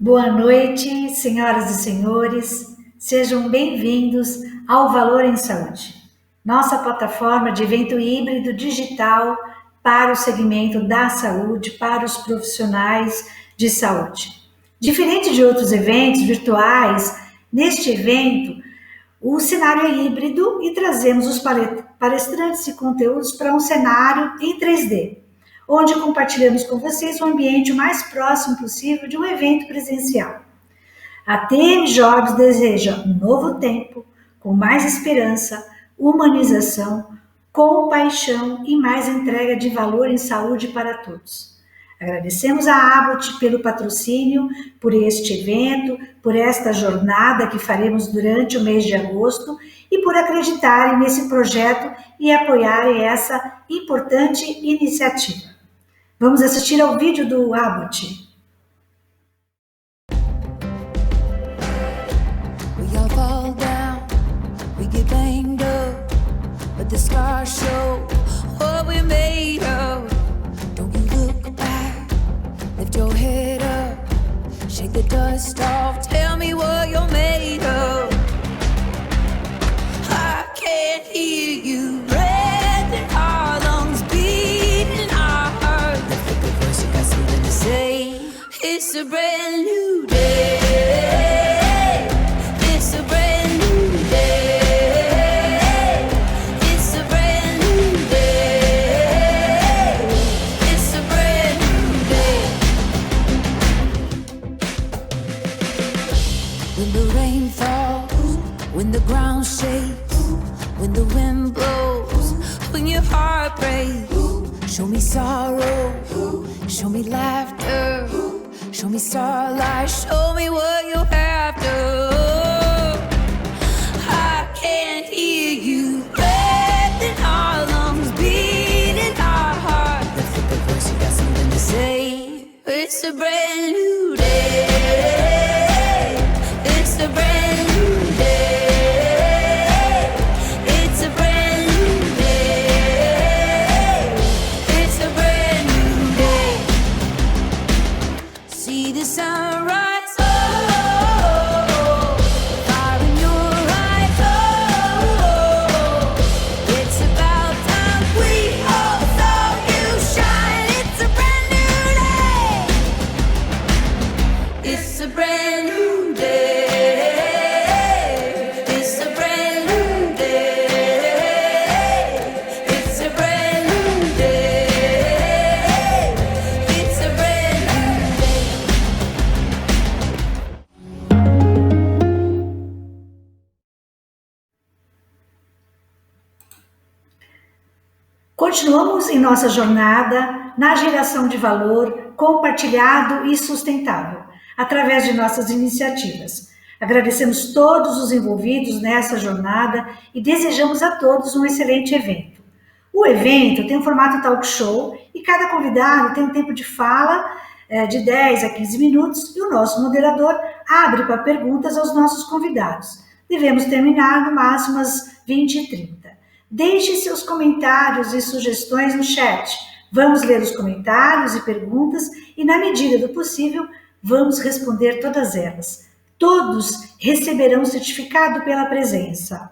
Boa noite, senhoras e senhores. Sejam bem-vindos ao Valor em Saúde, nossa plataforma de evento híbrido digital para o segmento da saúde, para os profissionais de saúde. Diferente de outros eventos virtuais, neste evento o cenário é híbrido e trazemos os palestrantes e conteúdos para um cenário em 3D, onde compartilhamos com vocês o ambiente o mais próximo possível de um evento presencial. A TM Jobs deseja um novo tempo, com mais esperança, humanização, compaixão e mais entrega de valor em saúde para todos. Agradecemos a Abbott pelo patrocínio, por este evento, por esta jornada que faremos durante o mês de agosto e por acreditarem nesse projeto e apoiarem essa importante iniciativa. Vamos assistir ao vídeo do Abbott. We all fall down, we get banged up, but the scars show what we're made of. Don't you look back, lift your head up, shake the dust off, tell me what you're made of. I can't hear you breathing, our lungs beating, our heart. Lift up the voice, you got something to say. It's a brand new day. It's a brand new day. It's a brand new day. It's a brand new day. When the rain falls, when the ground shakes, when the wind blows, when your heart breaks, show me sorrow, show me laughter, show me starlight, show me what you have to. I can't hear you breathing, our lungs beating, our heart. Lift up the voice, you got something to say. It's a brand new day. It's a brand new day. It's a brand new day. It's a brand new day. See the sunrise, oh, fire in your eyes, oh, it's about time we all saw you shine. It's a brand new day. It's a brand new day. It's a brand new day. It's a brand new day. It's a brand new day. Continuamos em nossa jornada na geração de valor compartilhado e sustentável, através de nossas iniciativas. Agradecemos todos os envolvidos nessa jornada e desejamos a todos um excelente evento. O evento tem um formato talk show e cada convidado tem um tempo de fala de 10 a 15 minutos e o nosso moderador abre para perguntas aos nossos convidados. Devemos terminar no máximo às 20h30. Deixe seus comentários e sugestões no chat. Vamos ler os comentários e perguntas e, na medida do possível, vamos responder todas elas. Todos receberão certificado pela presença.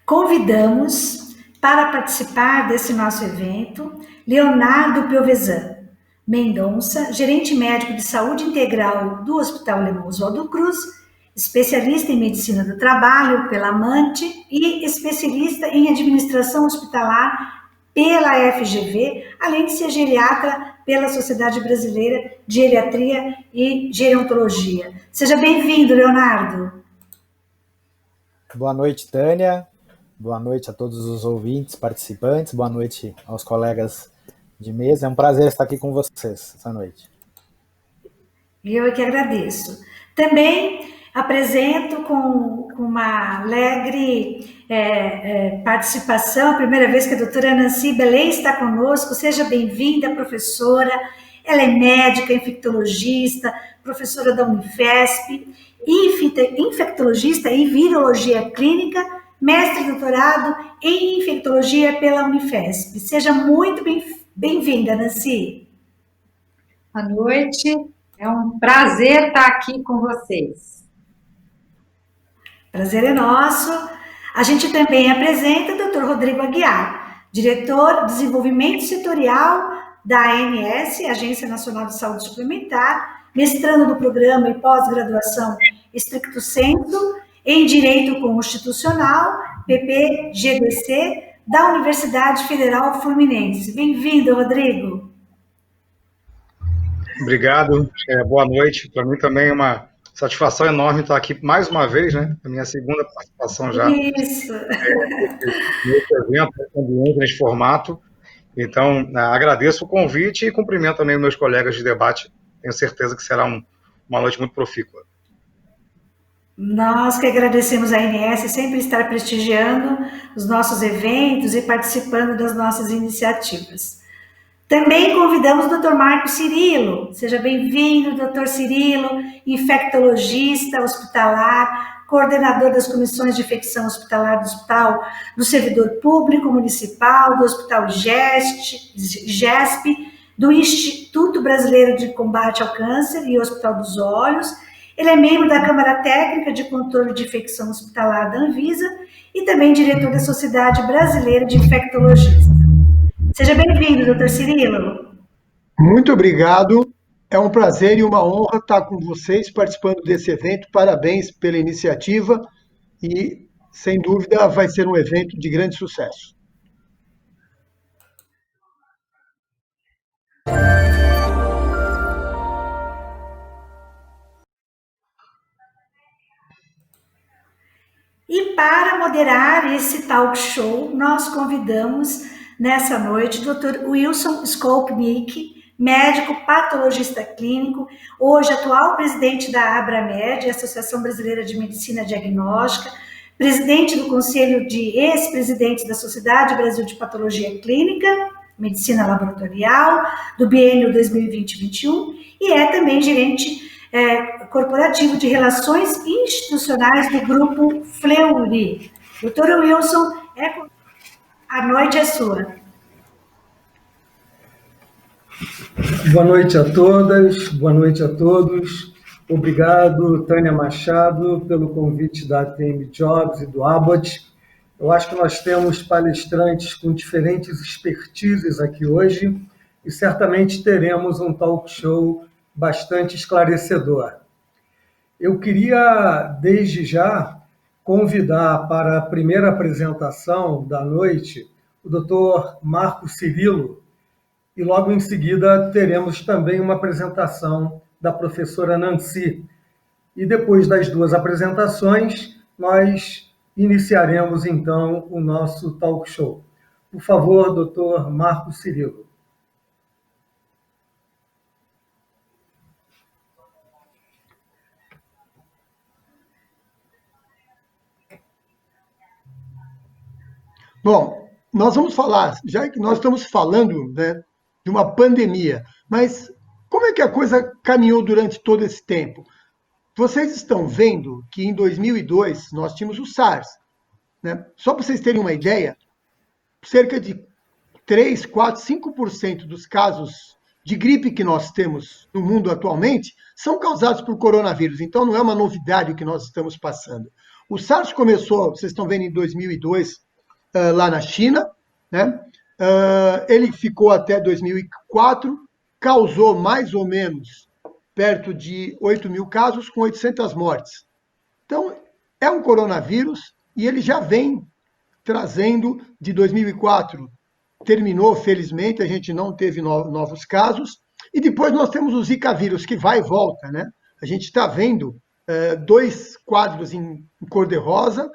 Convidamos para participar desse nosso evento Leonardo Piovesan Mendonça, gerente médico de saúde integral do Hospital Alemão Oswaldo Cruz, especialista em medicina do trabalho pela Amante e especialista em administração hospitalar pela FGV, além de ser geriatra pela Sociedade Brasileira de Geriatria e Gerontologia. Seja bem-vindo, Leonardo. Boa noite, Tânia. Boa noite a todos os ouvintes, participantes. Boa noite aos colegas de mesa. É um prazer estar aqui com vocês essa noite. Eu é que agradeço. Também apresento com uma alegre participação, a primeira vez que a doutora Nancy Belém está conosco. Seja bem-vinda, professora. Ela é médica, infectologista, professora da Unifesp, infectologista e virologia clínica, mestre e doutorado em infectologia pela Unifesp. Seja muito bem-vinda, Nancy. Boa noite, é um prazer estar aqui com vocês. Prazer é nosso. A gente também apresenta o Dr. Rodrigo Aguiar, diretor de desenvolvimento setorial da ANS, Agência Nacional de Saúde Suplementar, mestrando no programa e pós-graduação Stricto Sensu em Direito Constitucional, PPGDC, da Universidade Federal Fluminense. Bem-vindo, Rodrigo. Obrigado, boa noite. Para mim também é uma satisfação enorme estar aqui mais uma vez, né? A minha segunda participação já. Isso. Nesse evento, nesse ambiente, nesse formato. Então, agradeço o convite e cumprimento também os meus colegas de debate. Tenho certeza que será uma noite muito profícua. Nós que agradecemos a ANS sempre estar prestigiando os nossos eventos e participando das nossas iniciativas. Também convidamos o Dr. Marco Cirilo. Seja bem-vindo, Dr. Cirilo, infectologista hospitalar, coordenador das comissões de infecção hospitalar do Servidor Público Municipal, do Hospital GESP, do Instituto Brasileiro de Combate ao Câncer e Hospital dos Olhos. Ele é membro da Câmara Técnica de Controle de Infecção Hospitalar da Anvisa e também diretor da Sociedade Brasileira de Infectologia. Seja bem-vindo, Dr. Cirilo. Muito obrigado. É um prazer e uma honra estar com vocês participando desse evento. Parabéns pela iniciativa e, sem dúvida, vai ser um evento de grande sucesso. E para moderar esse talk show, nós convidamos nessa noite o Dr. Wilson Skolpnik, médico patologista clínico, hoje atual presidente da Abramed, Associação Brasileira de Medicina Diagnóstica, presidente do Conselho de Ex-Presidentes da Sociedade Brasil de Patologia Clínica, Medicina Laboratorial, do biênio 2020-21, e é também gerente corporativo de Relações Institucionais do Grupo Fleury. Doutor Wilson, a noite é sua. Boa noite a todas, boa noite a todos. Obrigado, Tânia Machado, pelo convite da ATM Jobs e do Abbott. Eu acho que nós temos palestrantes com diferentes expertises aqui hoje e certamente teremos um talk show bastante esclarecedor. Eu queria, desde já, convidar para a primeira apresentação da noite o Dr. Marco Cirilo, e logo em seguida teremos também uma apresentação da professora Nancy. E depois das duas apresentações, nós iniciaremos então o nosso talk show. Por favor, Dr. Marco Cirilo. Bom, nós vamos falar, já que nós estamos falando, né, de uma pandemia, mas como é que a coisa caminhou durante todo esse tempo? Vocês estão vendo que em 2002 nós tínhamos o SARS, né? Só para vocês terem uma ideia, cerca de 3, 4, 5% dos casos de gripe que nós temos no mundo atualmente são causados por coronavírus, então não é uma novidade o que nós estamos passando. O SARS começou, vocês estão vendo, em 2002, lá na China, né? Ele ficou até 2004, causou mais ou menos perto de 8 mil casos, com 800 mortes. Então, é um coronavírus e ele já vem trazendo, de 2004, terminou, felizmente, a gente não teve novos casos, e depois nós temos o Zika vírus, que vai e volta, né? A gente está vendo dois quadros em cor-de-rosa,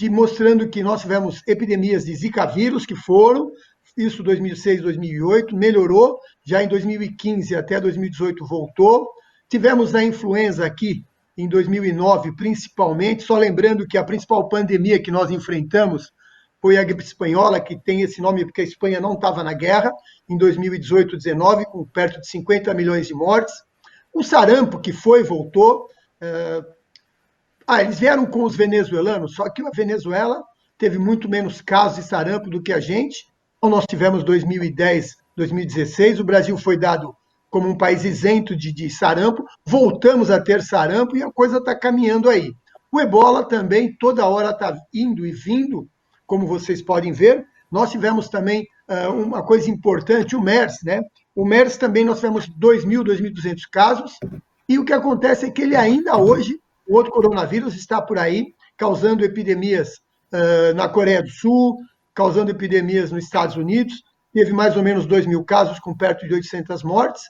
mostrando que nós tivemos epidemias de Zika vírus, que foram, isso 2006, 2008, melhorou, já em 2015 até 2018 voltou. Tivemos a influenza aqui em 2009, principalmente, só lembrando que a principal pandemia que nós enfrentamos foi a gripe espanhola, que tem esse nome porque a Espanha não estava na guerra, em 2018-19, com perto de 50 milhões de mortes. O sarampo, que foi e voltou. Eles vieram com os venezuelanos, só que a Venezuela teve muito menos casos de sarampo do que a gente. Então, nós tivemos 2010, 2016, o Brasil foi dado como um país isento de sarampo, voltamos a ter sarampo e a coisa está caminhando aí. O ebola também, toda hora está indo e vindo, como vocês podem ver. Nós tivemos também uma coisa importante, o MERS, né? O MERS também nós tivemos 2.000, 2.200 casos, e o que acontece é que ele ainda hoje, o outro coronavírus está por aí, causando epidemias na Coreia do Sul, causando epidemias nos Estados Unidos, teve mais ou menos 2.000 casos, com perto de 800 mortes,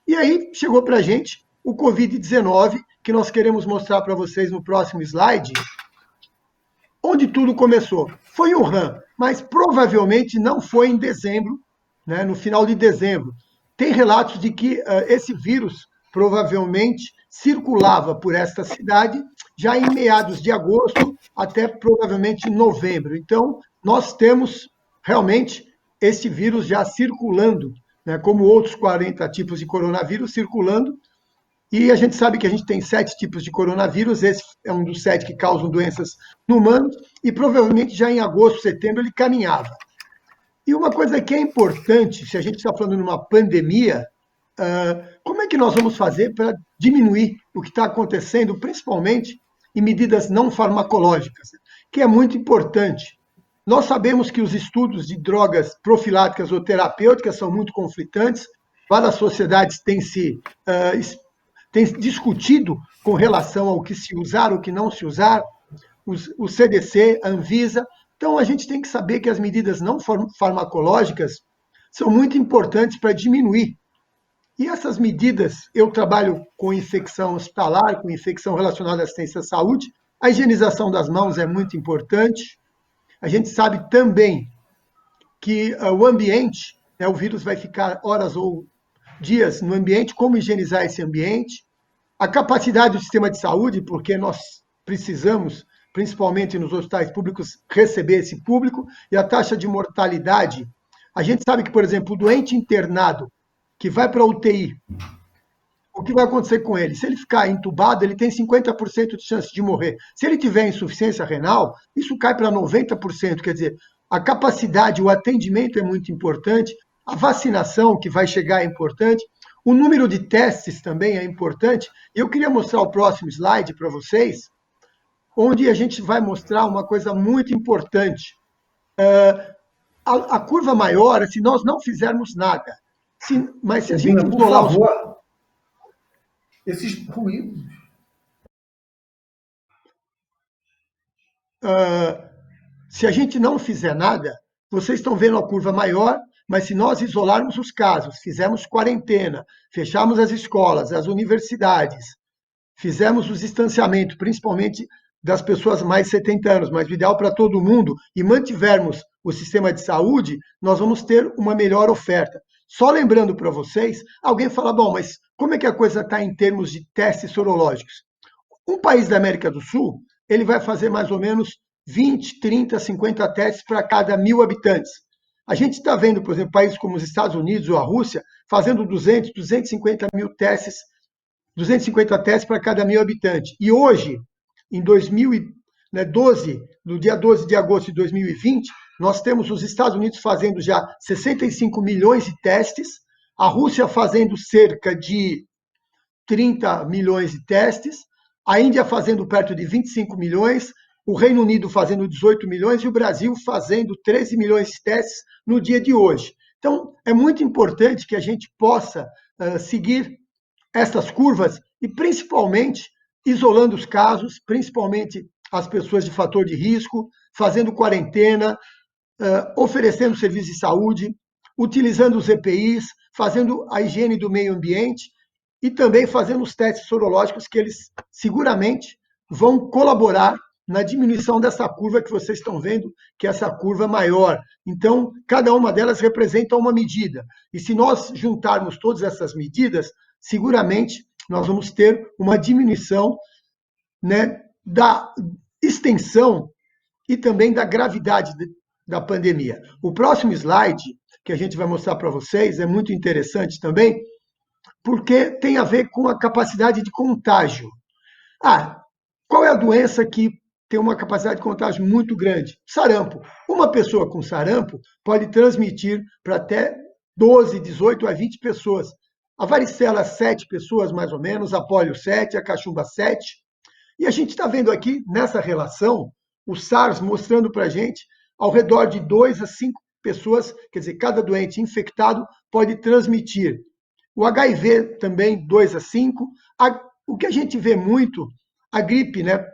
e aí chegou para a gente o Covid-19, que nós queremos mostrar para vocês no próximo slide, onde tudo começou. Foi em Wuhan, mas provavelmente não foi em dezembro, né, no final de dezembro. Tem relatos de que esse vírus provavelmente circulava por esta cidade já em meados de agosto até provavelmente novembro. Então, nós temos realmente esse vírus já circulando, né, como outros 40 tipos de coronavírus circulando, e a gente sabe que a gente tem 7 tipos de coronavírus, esse é um dos 7 que causam doenças no humano, e provavelmente já em agosto, setembro ele caminhava. E uma coisa que é importante, se a gente está falando numa pandemia, como é que nós vamos fazer para diminuir o que está acontecendo, principalmente em medidas não farmacológicas, que é muito importante. Nós sabemos que os estudos de drogas profiláticas ou terapêuticas são muito conflitantes, várias sociedades têm discutido com relação ao que se usar, o que não se usar, o CDC, a Anvisa. Então, a gente tem que saber que as medidas não farmacológicas são muito importantes para diminuir. E essas medidas, eu trabalho com infecção hospitalar, com infecção relacionada à assistência à saúde, a higienização das mãos é muito importante. A gente sabe também que o ambiente, né, o vírus vai ficar horas ou dias no ambiente, como higienizar esse ambiente. A capacidade do sistema de saúde, porque nós precisamos, principalmente nos hospitais públicos, receber esse público, e a taxa de mortalidade. A gente sabe que, por exemplo, o doente internado que vai para a UTI, o que vai acontecer com ele? Se ele ficar entubado, ele tem 50% de chance de morrer. Se ele tiver insuficiência renal, isso cai para 90%. Quer dizer, a capacidade, o atendimento é muito importante, a vacinação que vai chegar é importante, o número de testes também é importante. Eu queria mostrar o próximo slide para vocês, onde a gente vai mostrar uma coisa muito importante. A curva maior é se nós não fizermos nada. Mas se a gente por favor, esses ruídos. Se a gente não fizer nada, vocês estão vendo a curva maior, mas se nós isolarmos os casos, fizermos quarentena, fecharmos as escolas, as universidades, fizermos o distanciamento, principalmente das pessoas mais de 70 anos, mas o ideal para todo mundo, e mantivermos o sistema de saúde, nós vamos ter uma melhor oferta. Só lembrando para vocês, alguém fala, bom, mas como é que a coisa está em termos de testes sorológicos? Um país da América do Sul, ele vai fazer mais ou menos 20, 30, 50 testes para cada 1.000 habitantes. A gente está vendo, por exemplo, países como os Estados Unidos ou a Rússia fazendo 200, 250 mil testes, 250 testes para cada 1.000 habitantes. E hoje, em 2012, no dia 12 de agosto de 2020, nós temos os Estados Unidos fazendo já 65 milhões de testes, a Rússia fazendo cerca de 30 milhões de testes, a Índia fazendo perto de 25 milhões, o Reino Unido fazendo 18 milhões e o Brasil fazendo 13 milhões de testes no dia de hoje. Então, é muito importante que a gente possa seguir essas curvas e, principalmente, isolando os casos, principalmente as pessoas de fator de risco, fazendo quarentena, oferecendo serviços de saúde, utilizando os EPIs, fazendo a higiene do meio ambiente e também fazendo os testes sorológicos que eles seguramente vão colaborar na diminuição dessa curva que vocês estão vendo, que é essa curva maior. Então, cada uma delas representa uma medida. E se nós juntarmos todas essas medidas, seguramente nós vamos ter uma diminuição, né, da extensão e também da gravidade da pandemia. O próximo slide, que a gente vai mostrar para vocês, é muito interessante também, porque tem a ver com a capacidade de contágio. Qual é a doença que tem uma capacidade de contágio muito grande? Sarampo. Uma pessoa com sarampo pode transmitir para até 12, 18 a 20 pessoas. A varicela, 7 pessoas, mais ou menos, a polio, 7, a cachumba, 7. E a gente está vendo aqui, nessa relação, o SARS mostrando para a gente ao redor de 2 a 5 pessoas, quer dizer, cada doente infectado pode transmitir. O HIV também, 2 a 5. O que a gente vê muito, a gripe, né?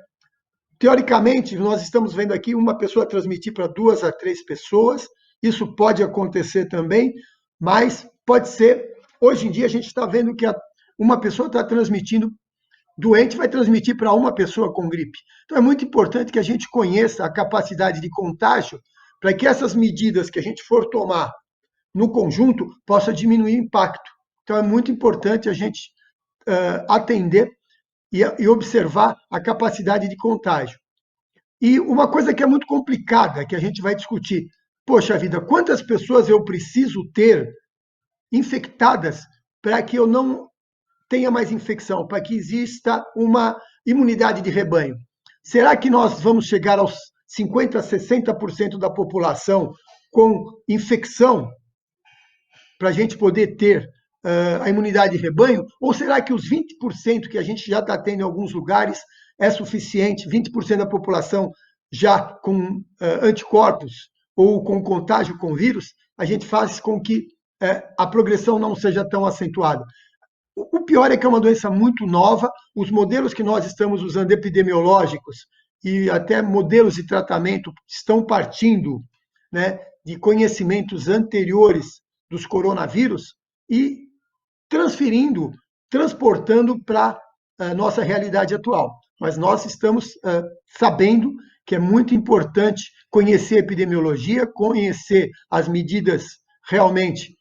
Teoricamente, nós estamos vendo aqui uma pessoa transmitir para 2 a 3 pessoas. Isso pode acontecer também, mas pode ser. Hoje em dia, a gente está vendo que uma pessoa está transmitindo, doente vai transmitir para uma pessoa com gripe. Então, é muito importante que a gente conheça a capacidade de contágio para que essas medidas que a gente for tomar no conjunto possa diminuir o impacto. Então, é muito importante a gente atender e observar a capacidade de contágio. E uma coisa que é muito complicada, que a gente vai discutir, poxa vida, quantas pessoas eu preciso ter infectadas para que eu não tenha mais infecção, para que exista uma imunidade de rebanho? Será que nós vamos chegar aos 50%, 60% da população com infecção para a gente poder ter a imunidade de rebanho? Ou será que os 20% que a gente já está tendo em alguns lugares é suficiente, 20% da população já com anticorpos ou com contágio com vírus, a gente faz com que a progressão não seja tão acentuada? O pior é que é uma doença muito nova, os modelos que nós estamos usando epidemiológicos e até modelos de tratamento estão partindo, né, de conhecimentos anteriores dos coronavírus e transportando para a nossa realidade atual. Mas nós estamos sabendo que é muito importante conhecer a epidemiologia, conhecer as medidas realmente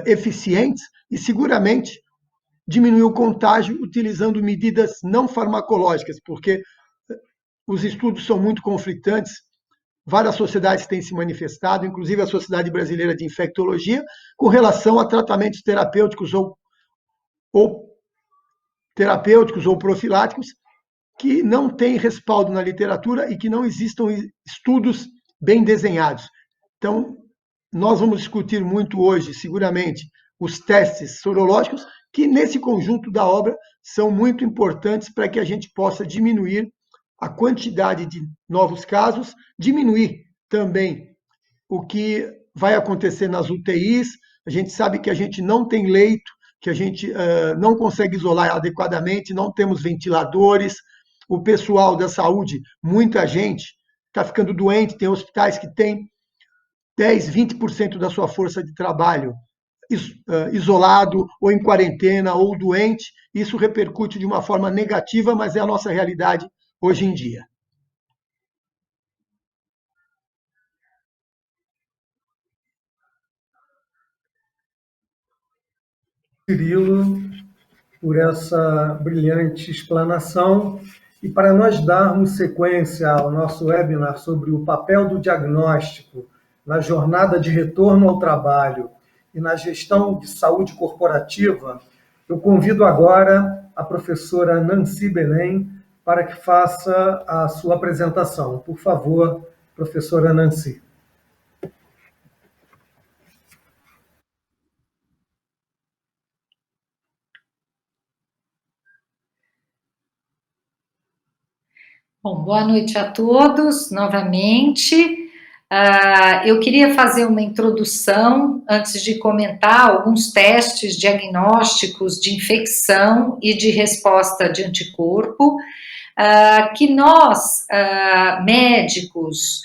eficientes e, seguramente, diminuir o contágio utilizando medidas não farmacológicas, porque os estudos são muito conflitantes, várias sociedades têm se manifestado, inclusive a Sociedade Brasileira de Infectologia, com relação a tratamentos terapêuticos ou profiláticos que não têm respaldo na literatura e que não existam estudos bem desenhados. Então, nós vamos discutir muito hoje, seguramente, os testes sorológicos, que nesse conjunto da obra são muito importantes para que a gente possa diminuir a quantidade de novos casos, diminuir também o que vai acontecer nas UTIs. A gente sabe que a gente não tem leito, que a gente não consegue isolar adequadamente, não temos ventiladores, o pessoal da saúde, muita gente está ficando doente, tem hospitais que têm 10, 20% da sua força de trabalho isolado, ou em quarentena, ou doente. Isso repercute de uma forma negativa, mas é a nossa realidade hoje em dia. Cirilo, por essa brilhante explanação. E para nós darmos sequência ao nosso webinar sobre o papel do diagnóstico na jornada de retorno ao trabalho e na gestão de saúde corporativa, eu convido agora a professora Nancy Belém para que faça a sua apresentação. Por favor, professora Nancy. Bom, boa noite a todos, novamente. Eu queria fazer uma introdução, antes de comentar alguns testes diagnósticos de infecção e de resposta de anticorpo, que nós, médicos,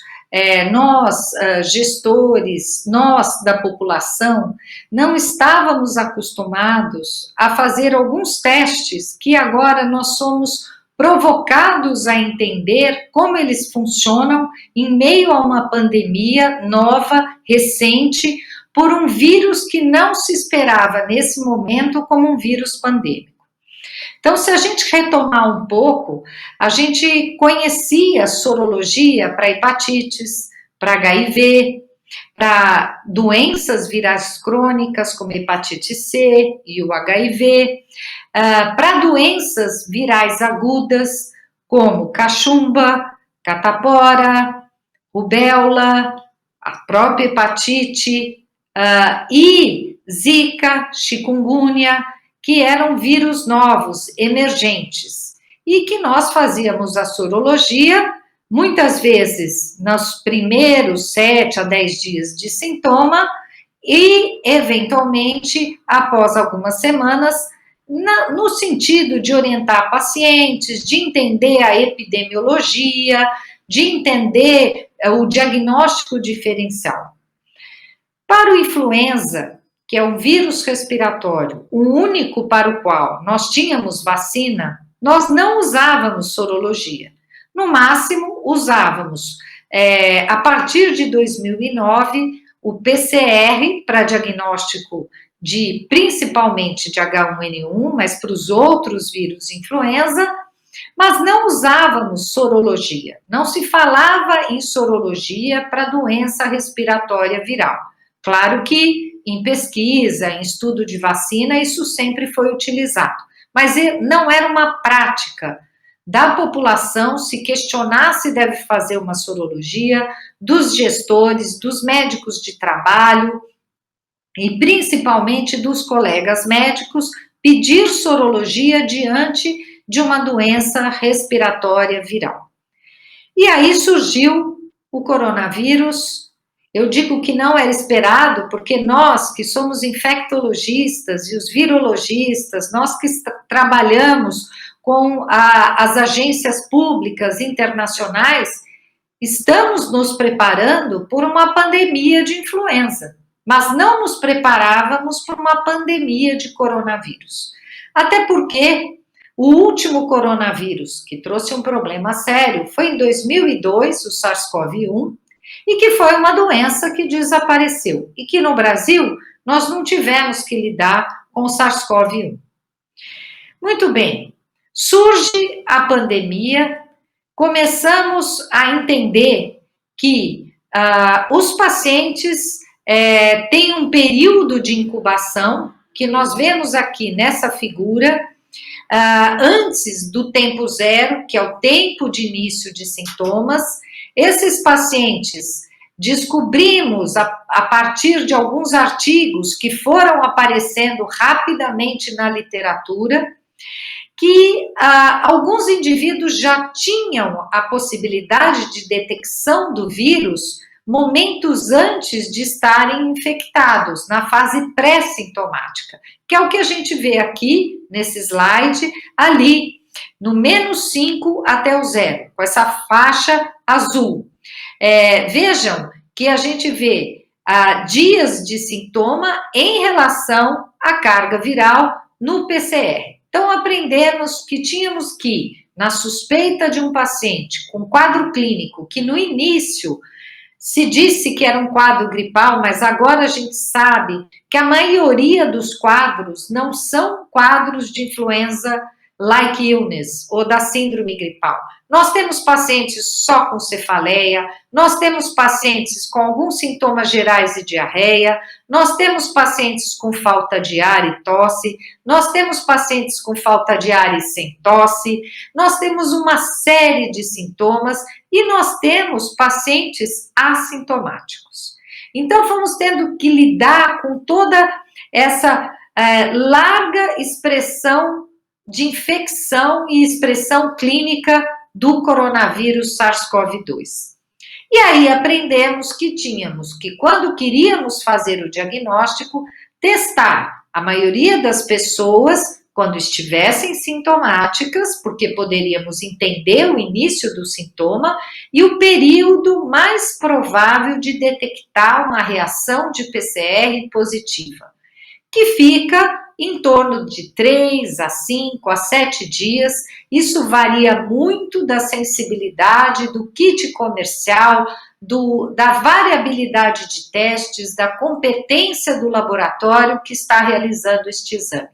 nós, gestores, nós da população, não estávamos acostumados a fazer alguns testes que agora nós somos provocados a entender como eles funcionam em meio a uma pandemia nova, recente, por um vírus que não se esperava nesse momento como um vírus pandêmico. Então, se a gente retomar um pouco, a gente conhecia sorologia para hepatites, para HIV, para doenças virais crônicas como hepatite C e o HIV, para doenças virais agudas como cachumba, catapora, rubéola, a própria hepatite e zika, chikungunya, que eram vírus novos, emergentes, e que nós fazíamos a sorologia, muitas vezes nos primeiros 7 a 10 dias de sintoma, e, eventualmente, após algumas semanas, no sentido de orientar pacientes, de entender a epidemiologia, de entender o diagnóstico diferencial. Para o influenza, que é um vírus respiratório, o único para o qual nós tínhamos vacina, nós não usávamos sorologia. No máximo, usávamos, a partir de 2009, o PCR para diagnóstico principalmente de H1N1, mas para os outros vírus influenza, mas não usávamos sorologia. Não se falava em sorologia para doença respiratória viral. Claro que em pesquisa, em estudo de vacina, isso sempre foi utilizado, mas não era uma prática da população se questionar se deve fazer uma sorologia, dos gestores, dos médicos de trabalho e principalmente dos colegas médicos pedir sorologia diante de uma doença respiratória viral. E aí surgiu o coronavírus. Eu digo que não era esperado, porque nós, que somos infectologistas e os virologistas, nós que trabalhamos com as agências públicas internacionais, estamos nos preparando por uma pandemia de influenza, mas não nos preparávamos por uma pandemia de coronavírus. Até porque o último coronavírus que trouxe um problema sério foi em 2002, o SARS-CoV-1, e que foi uma doença que desapareceu, e que no Brasil nós não tivemos que lidar com o SARS-CoV-1. Muito bem, surge a pandemia, começamos a entender que os pacientes têm um período de incubação, que nós vemos aqui nessa figura, antes do tempo zero, que é o tempo de início de sintomas. Esses pacientes, descobrimos, a partir de alguns artigos que foram aparecendo rapidamente na literatura, que alguns indivíduos já tinham a possibilidade de detecção do vírus momentos antes de estarem infectados, na fase pré-sintomática, que é o que a gente vê aqui, nesse slide, ali, no -5 até o 0, com essa faixa azul. Vejam que a gente vê dias de sintoma em relação à carga viral no PCR. Então, aprendemos que tínhamos que, na suspeita de um paciente com quadro clínico, que no início se disse que era um quadro gripal, mas agora a gente sabe que a maioria dos quadros não são quadros de influenza-like illness ou da síndrome gripal. Nós temos pacientes só com cefaleia, nós temos pacientes com alguns sintomas gerais e diarreia, nós temos pacientes com falta de ar e tosse, nós temos pacientes com falta de ar e sem tosse, nós temos uma série de sintomas e nós temos pacientes assintomáticos. Então, fomos tendo que lidar com toda essa larga expressão de infecção e expressão clínica do coronavírus SARS-CoV-2. E aí aprendemos que tínhamos que, quando queríamos fazer o diagnóstico, testar a maioria das pessoas quando estivessem sintomáticas, porque poderíamos entender o início do sintoma e o período mais provável de detectar uma reação de PCR positiva, que fica em torno de 3 a 5 a 7 dias. Isso varia muito da sensibilidade do kit comercial, da variabilidade de testes, da competência do laboratório que está realizando este exame.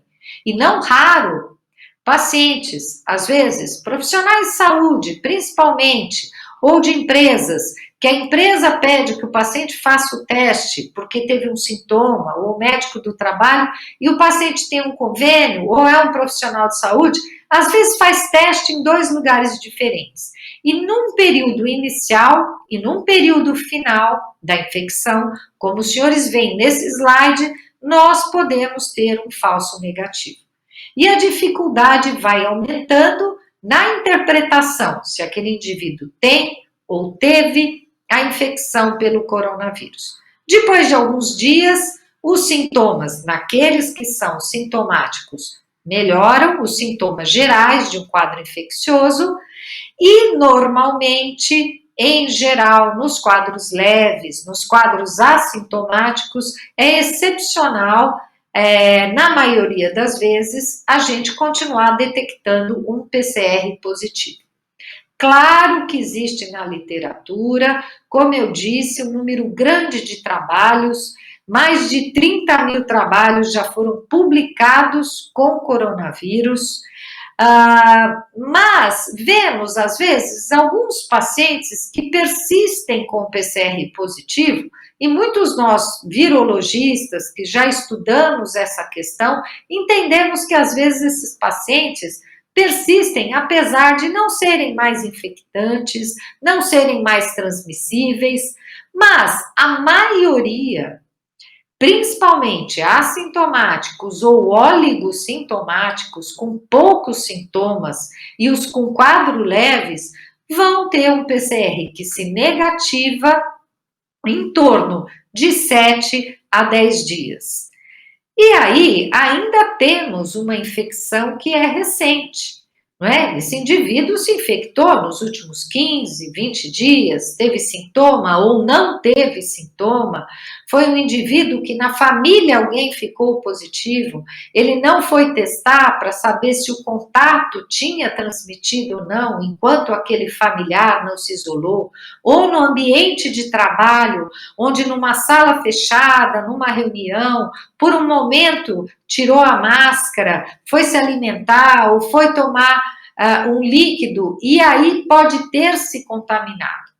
E não raro, pacientes, às vezes, profissionais de saúde, principalmente, ou de empresas, que a empresa pede que o paciente faça o teste porque teve um sintoma, ou o médico do trabalho, e o paciente tem um convênio, ou é um profissional de saúde, às vezes faz teste em 2 lugares diferentes. E num período inicial e num período final da infecção, como os senhores veem nesse slide, nós podemos ter um falso negativo. E a dificuldade vai aumentando na interpretação, se aquele indivíduo tem ou teve a infecção pelo coronavírus. Depois de alguns dias, os sintomas, naqueles que são sintomáticos, melhoram, os sintomas gerais de um quadro infeccioso, e normalmente, em geral, nos quadros leves, nos quadros assintomáticos, é excepcional, na maioria das vezes, a gente continuar detectando um PCR positivo. Claro que existe na literatura, como eu disse, um número grande de trabalhos, mais de 30 mil trabalhos já foram publicados com coronavírus, mas vemos, às vezes, alguns pacientes que persistem com PCR positivo, e muitos nós, virologistas, que já estudamos essa questão, entendemos que, às vezes, esses pacientes persistem, apesar de não serem mais infectantes, não serem mais transmissíveis, mas a maioria, principalmente assintomáticos ou oligossintomáticos, com poucos sintomas, e os com quadro leves, vão ter um PCR que se negativa em torno de 7 a 10 dias. E aí, ainda temos uma infecção que é recente, não é? Esse indivíduo se infectou nos últimos 15, 20 dias, teve sintoma ou não teve sintoma, foi um indivíduo que na família alguém ficou positivo, ele não foi testar para saber se o contato tinha transmitido ou não, enquanto aquele familiar não se isolou, ou no ambiente de trabalho, onde numa sala fechada, numa reunião, por um momento tirou a máscara, foi se alimentar ou foi tomar um líquido e aí pode ter se contaminado.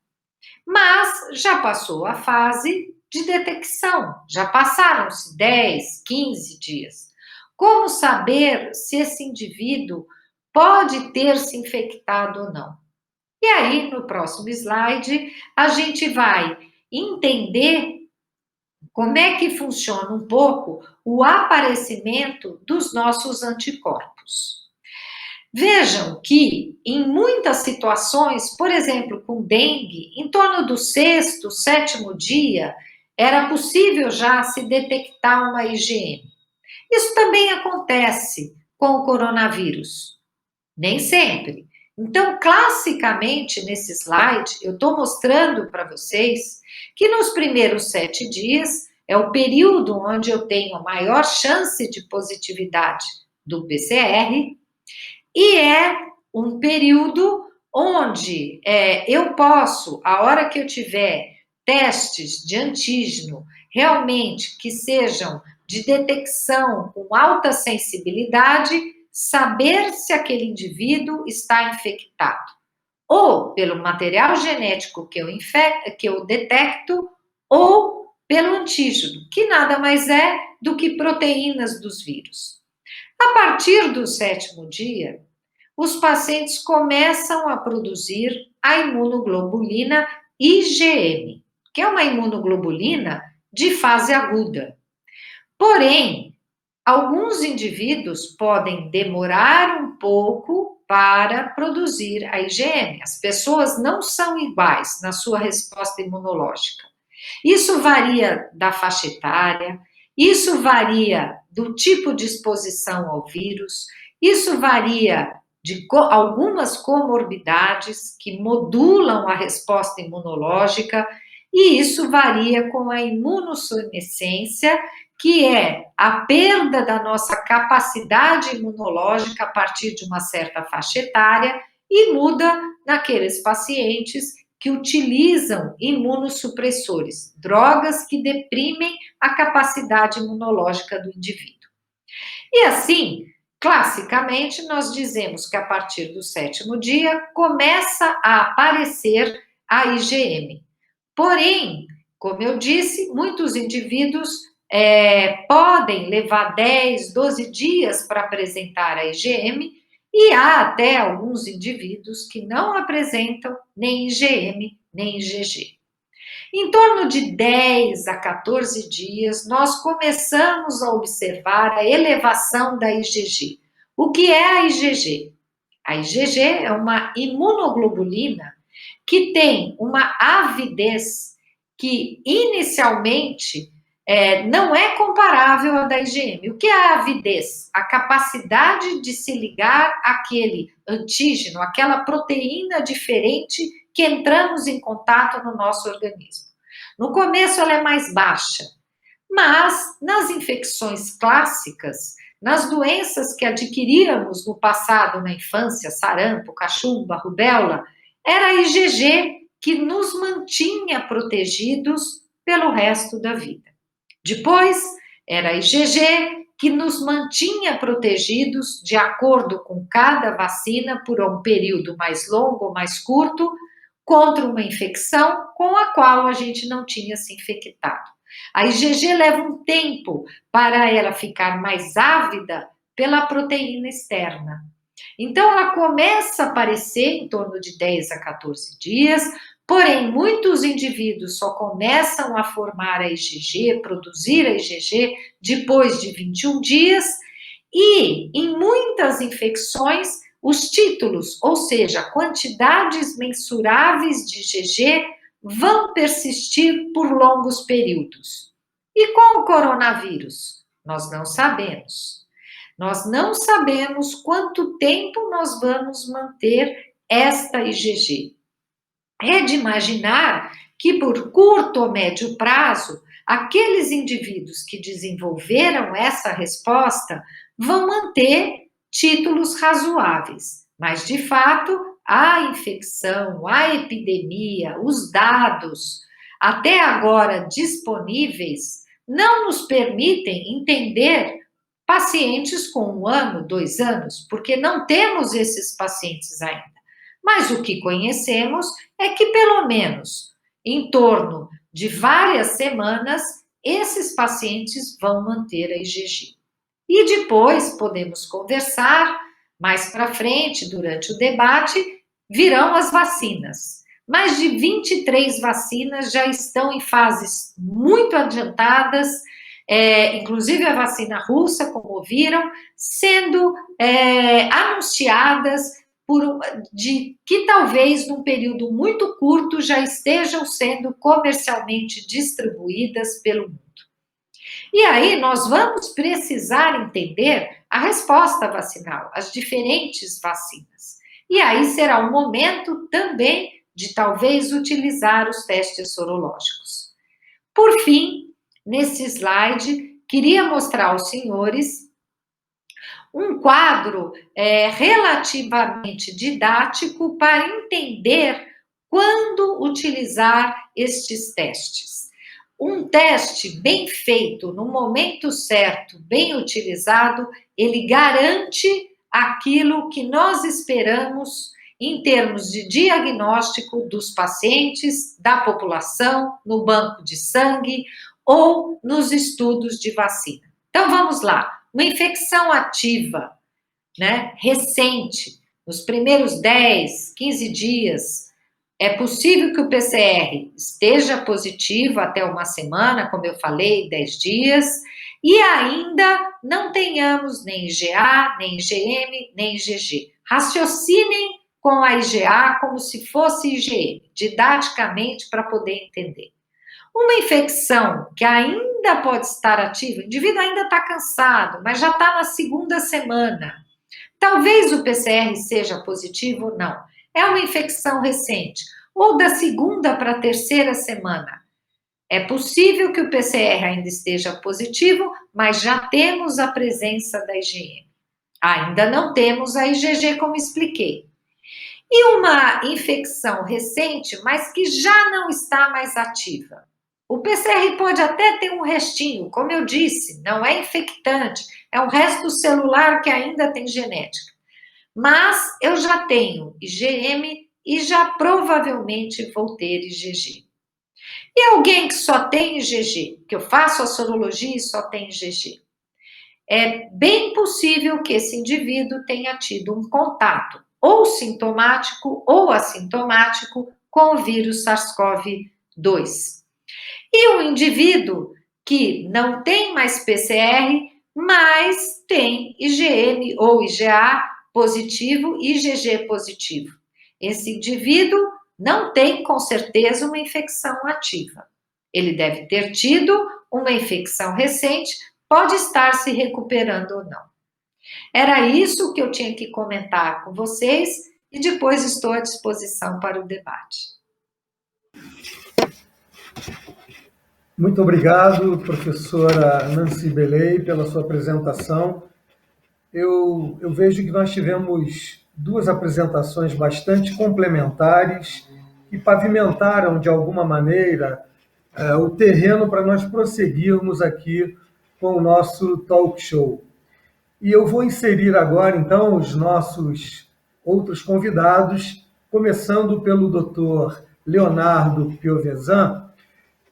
Mas já passou a fase de detecção, já passaram-se 10, 15 dias. Como saber se esse indivíduo pode ter se infectado ou não? E aí, no próximo slide, a gente vai entender como é que funciona um pouco o aparecimento dos nossos anticorpos. Vejam que, em muitas situações, por exemplo, com dengue, em torno do 6º, 7º dia, era possível já se detectar uma IgM. Isso também acontece com o coronavírus. Nem sempre. Então, classicamente, nesse slide, eu estou mostrando para vocês que nos primeiros 7 dias é o período onde eu tenho maior chance de positividade do PCR e é um período onde eu posso, a hora que eu tiver testes de antígeno realmente que sejam de detecção com alta sensibilidade, saber se aquele indivíduo está infectado, ou pelo material genético que eu detecto, ou pelo antígeno, que nada mais é do que proteínas dos vírus. A partir do 7º dia, os pacientes começam a produzir a imunoglobulina IgM, que é uma imunoglobulina de fase aguda. Porém, alguns indivíduos podem demorar um pouco para produzir a IgM. As pessoas não são iguais na sua resposta imunológica. Isso varia da faixa etária, isso varia do tipo de exposição ao vírus, isso varia de algumas comorbidades que modulam a resposta imunológica, e isso varia com a imunossenescência, que é a perda da nossa capacidade imunológica a partir de uma certa faixa etária e muda naqueles pacientes que utilizam imunossupressores, drogas que deprimem a capacidade imunológica do indivíduo. E assim, classicamente, nós dizemos que a partir do 7º dia começa a aparecer a IgM. Porém, como eu disse, muitos indivíduos podem levar 10, 12 dias para apresentar a IgM, e há até alguns indivíduos que não apresentam nem IgM, nem IgG. Em torno de 10 a 14 dias, nós começamos a observar a elevação da IgG. O que é a IgG? A IgG é uma imunoglobulina que tem uma avidez que inicialmente não é comparável à da IgM. O que é a avidez? A capacidade de se ligar àquele antígeno, aquela proteína diferente que entramos em contato no nosso organismo. No começo ela é mais baixa, mas nas infecções clássicas, nas doenças que adquiríamos no passado, na infância, sarampo, cachumba, rubéola, era a IgG que nos mantinha protegidos pelo resto da vida. Depois, era a IgG que nos mantinha protegidos de acordo com cada vacina por um período mais longo ou mais curto, contra uma infecção com a qual a gente não tinha se infectado. A IgG leva um tempo para ela ficar mais ávida pela proteína externa. Então, ela começa a aparecer em torno de 10 a 14 dias, porém, muitos indivíduos só começam a formar a IgG, produzir a IgG, depois de 21 dias, e em muitas infecções, os títulos, ou seja, quantidades mensuráveis de IgG, vão persistir por longos períodos. E com o coronavírus? Nós não sabemos. Nós não sabemos quanto tempo nós vamos manter esta IgG. É de imaginar que por curto ou médio prazo, aqueles indivíduos que desenvolveram essa resposta vão manter títulos razoáveis, mas de fato a infecção, a epidemia, os dados até agora disponíveis não nos permitem entender pacientes com 1 ano, 2 anos, porque não temos esses pacientes ainda. Mas o que conhecemos é que pelo menos em torno de várias semanas esses pacientes vão manter a IgG. E depois podemos conversar, mais para frente, durante o debate, virão as vacinas. Mais de 23 vacinas já estão em fases muito adiantadas, inclusive a vacina russa, como viram, sendo anunciadas que talvez num período muito curto já estejam sendo comercialmente distribuídas pelo mundo. E aí nós vamos precisar entender a resposta vacinal, as diferentes vacinas. E aí será o momento também de talvez utilizar os testes sorológicos. Por fim, nesse slide, queria mostrar aos senhores um quadro relativamente didático para entender quando utilizar estes testes. Um teste bem feito, no momento certo, bem utilizado, ele garante aquilo que nós esperamos em termos de diagnóstico dos pacientes, da população, no banco de sangue ou nos estudos de vacina. Então, vamos lá. Uma infecção ativa, recente, nos primeiros 10, 15 dias, é possível que o PCR esteja positivo até 1 semana, como eu falei, 10 dias, e ainda não tenhamos nem IgA, nem IgM, nem IgG. Raciocinem com a IgA como se fosse IgM, didaticamente, para poder entender. Uma infecção que ainda pode estar ativa, o indivíduo ainda está cansado, mas já está na 2ª semana. Talvez o PCR seja positivo ou não. É uma infecção recente, ou da 2ª para a 3ª semana. É possível que o PCR ainda esteja positivo, mas já temos a presença da IgM. Ainda não temos a IgG, como expliquei. E uma infecção recente, mas que já não está mais ativa. O PCR pode até ter um restinho, como eu disse, não é infectante, é um resto celular que ainda tem genética. Mas eu já tenho IgM, e já provavelmente vou ter IgG. E alguém que só tem IgG, que eu faço a sorologia e só tem IgG, é bem possível que esse indivíduo tenha tido um contato ou sintomático ou assintomático com o vírus SARS-CoV-2. E um indivíduo que não tem mais PCR, mas tem IgM ou IgA positivo e IgG positivo. Esse indivíduo não tem, com certeza, uma infecção ativa. Ele deve ter tido uma infecção recente, pode estar se recuperando ou não. Era isso que eu tinha que comentar com vocês e depois estou à disposição para o debate. Muito obrigado, professora Nancy Belay, pela sua apresentação. Eu vejo que nós tivemos duas apresentações bastante complementares que pavimentaram, de alguma maneira, o terreno para nós prosseguirmos aqui com o nosso talk show. E eu vou inserir agora, então, os nossos outros convidados, começando pelo Dr. Leonardo Piovesan,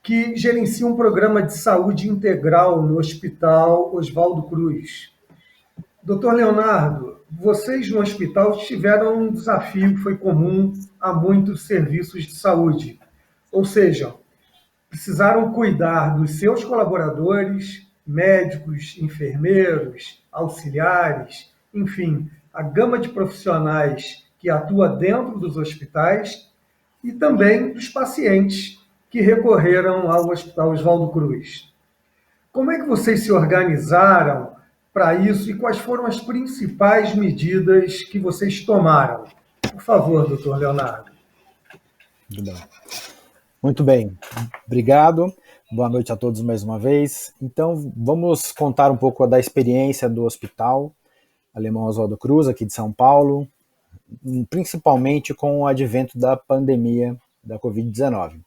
que gerencia um programa de saúde integral no Hospital Oswaldo Cruz. Doutor Leonardo, vocês no hospital tiveram um desafio que foi comum a muitos serviços de saúde, ou seja, precisaram cuidar dos seus colaboradores, médicos, enfermeiros, auxiliares, enfim, a gama de profissionais que atua dentro dos hospitais e também dos pacientes que recorreram ao Hospital Oswaldo Cruz. Como é que vocês se organizaram para isso e quais foram as principais medidas que vocês tomaram? Por favor, doutor Leonardo. Muito bem, obrigado. Boa noite a todos mais uma vez. Então, vamos contar um pouco da experiência do Hospital Alemão Oswaldo Cruz, aqui de São Paulo, principalmente com o advento da pandemia da Covid-19.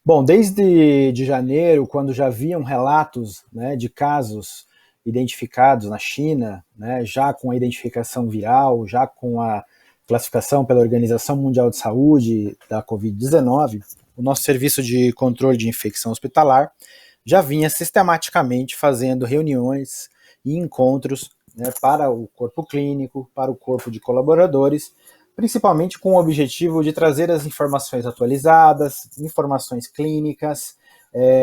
Bom, desde de janeiro, quando já haviam relatos, né, de casos identificados na China, né, já com a identificação viral, já com a classificação pela Organização Mundial de Saúde da Covid-19, o nosso serviço de controle de infecção hospitalar já vinha sistematicamente fazendo reuniões e encontros, né, para o corpo clínico, para o corpo de colaboradores, principalmente com o objetivo de trazer as informações atualizadas, informações clínicas,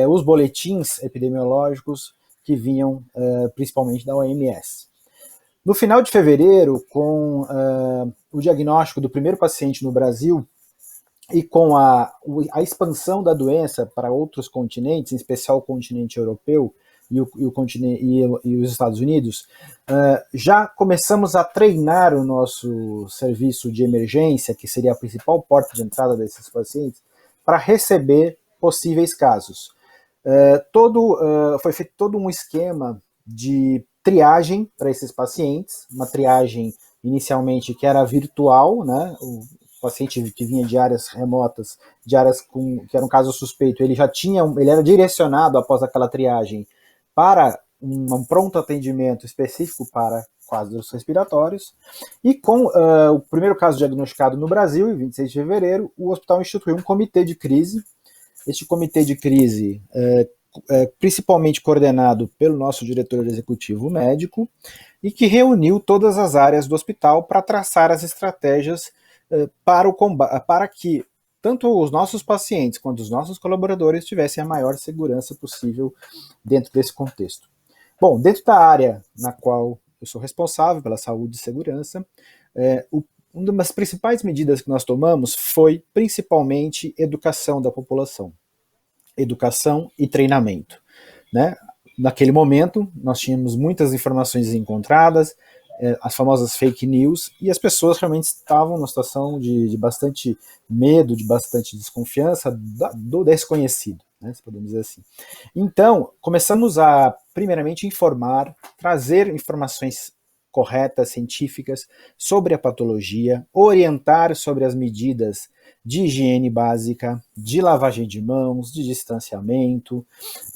os boletins epidemiológicos que vinham principalmente da OMS. No final de fevereiro, com o diagnóstico do primeiro paciente no Brasil e com a expansão da doença para outros continentes, em especial o continente europeu e os Estados Unidos, já começamos a treinar o nosso serviço de emergência, que seria a principal porta de entrada desses pacientes, para receber possíveis casos. Foi feito todo um esquema de triagem para esses pacientes, uma triagem inicialmente que era virtual, né? O paciente que vinha de áreas remotas, de áreas que era um caso suspeito, ele era direcionado após aquela triagem para um pronto atendimento específico para quadros respiratórios, e com o primeiro caso diagnosticado no Brasil, em 26 de fevereiro, o hospital instituiu um comitê de crise. Este comitê de crise principalmente coordenado pelo nosso diretor executivo médico, e que reuniu todas as áreas do hospital para traçar as estratégias para que tanto os nossos pacientes quanto os nossos colaboradores tivessem a maior segurança possível dentro desse contexto. Bom, dentro da área na qual eu sou responsável pela saúde e segurança, uma das principais medidas que nós tomamos foi principalmente educação da população. Educação e treinamento, né? Naquele momento, nós tínhamos muitas informações encontradas, as famosas fake news, e as pessoas realmente estavam numa situação de bastante medo, de bastante desconfiança do desconhecido, né, se podemos dizer assim. Então, começamos a, primeiramente, informar, trazer informações corretas, científicas, sobre a patologia, orientar sobre as medidas de higiene básica, de lavagem de mãos, de distanciamento,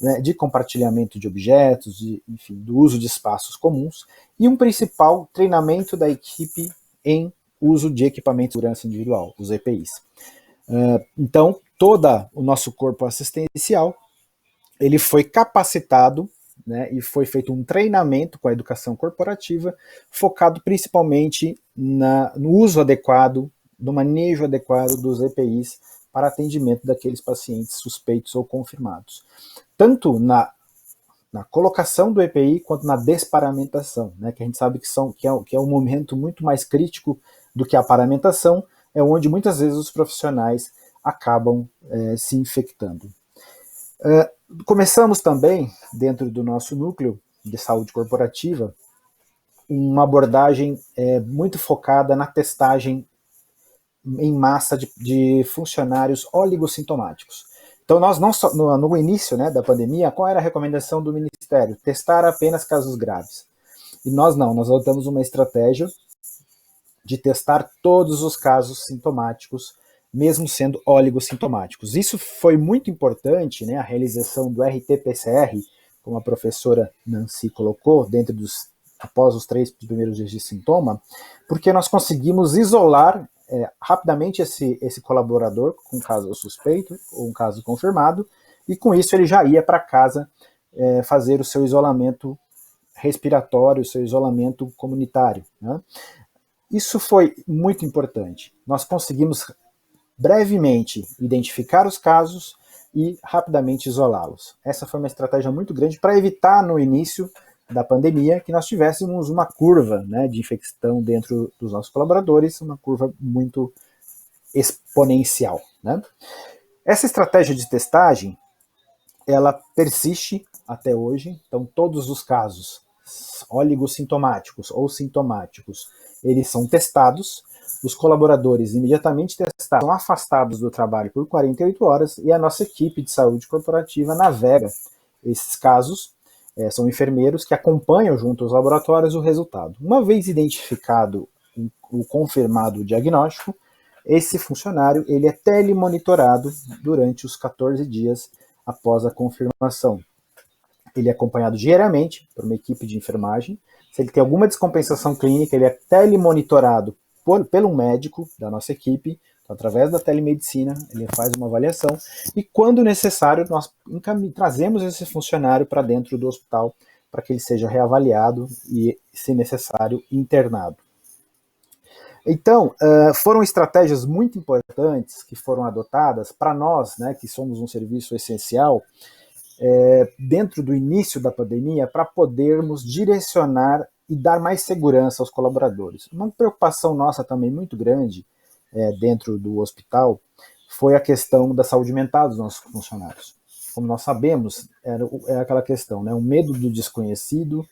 né, de compartilhamento de objetos, enfim, do uso de espaços comuns, e um principal treinamento da equipe em uso de equipamento de segurança individual, os EPIs. Então, todo o nosso corpo assistencial, ele foi capacitado, né, e foi feito um treinamento com a educação corporativa, focado principalmente no uso adequado, no manejo adequado dos EPIs para atendimento daqueles pacientes suspeitos ou confirmados. Tanto na colocação do EPI quanto na desparamentação, né, que a gente sabe que é um momento muito mais crítico do que a paramentação, é onde muitas vezes os profissionais acabam se infectando. Começamos também, dentro do nosso núcleo de saúde corporativa, uma abordagem muito focada na testagem em massa de funcionários oligossintomáticos. Então, nós não só, no início, né, da pandemia, qual era a recomendação do Ministério? Testar apenas casos graves. E nós adotamos uma estratégia de testar todos os casos sintomáticos, mesmo sendo oligossintomáticos. Isso foi muito importante, né, a realização do RT-PCR, como a professora Nancy colocou, após os 3 primeiros dias de sintoma, porque nós conseguimos isolar rapidamente esse colaborador com um caso suspeito ou um caso confirmado, e com isso ele já ia para casa fazer o seu isolamento respiratório, o seu isolamento comunitário, né? Isso foi muito importante. Nós conseguimos brevemente identificar os casos e rapidamente isolá-los. Essa foi uma estratégia muito grande para evitar, no início da pandemia, que nós tivéssemos uma curva, né, de infecção dentro dos nossos colaboradores, uma curva muito exponencial, né? Essa estratégia de testagem, ela persiste até hoje. Então, todos os casos oligossintomáticos ou sintomáticos, eles são testados, os colaboradores imediatamente testados são afastados do trabalho por 48 horas e a nossa equipe de saúde corporativa navega esses casos. São enfermeiros que acompanham junto aos laboratórios o resultado. Uma vez identificado o confirmado diagnóstico, esse funcionário ele é telemonitorado durante os 14 dias após a confirmação. Ele é acompanhado diariamente por uma equipe de enfermagem. Se ele tem alguma descompensação clínica, ele é telemonitorado pelo médico da nossa equipe. Então, através da telemedicina, ele faz uma avaliação e, quando necessário, nós trazemos esse funcionário para dentro do hospital para que ele seja reavaliado e, se necessário, internado. Então, foram estratégias muito importantes que foram adotadas para nós, né, que somos um serviço essencial, dentro do início da pandemia, para podermos direcionar e dar mais segurança aos colaboradores. Uma preocupação nossa também muito grande dentro do hospital foi a questão da saúde mental dos nossos funcionários. Como nós sabemos, é aquela questão, né, o medo do desconhecido,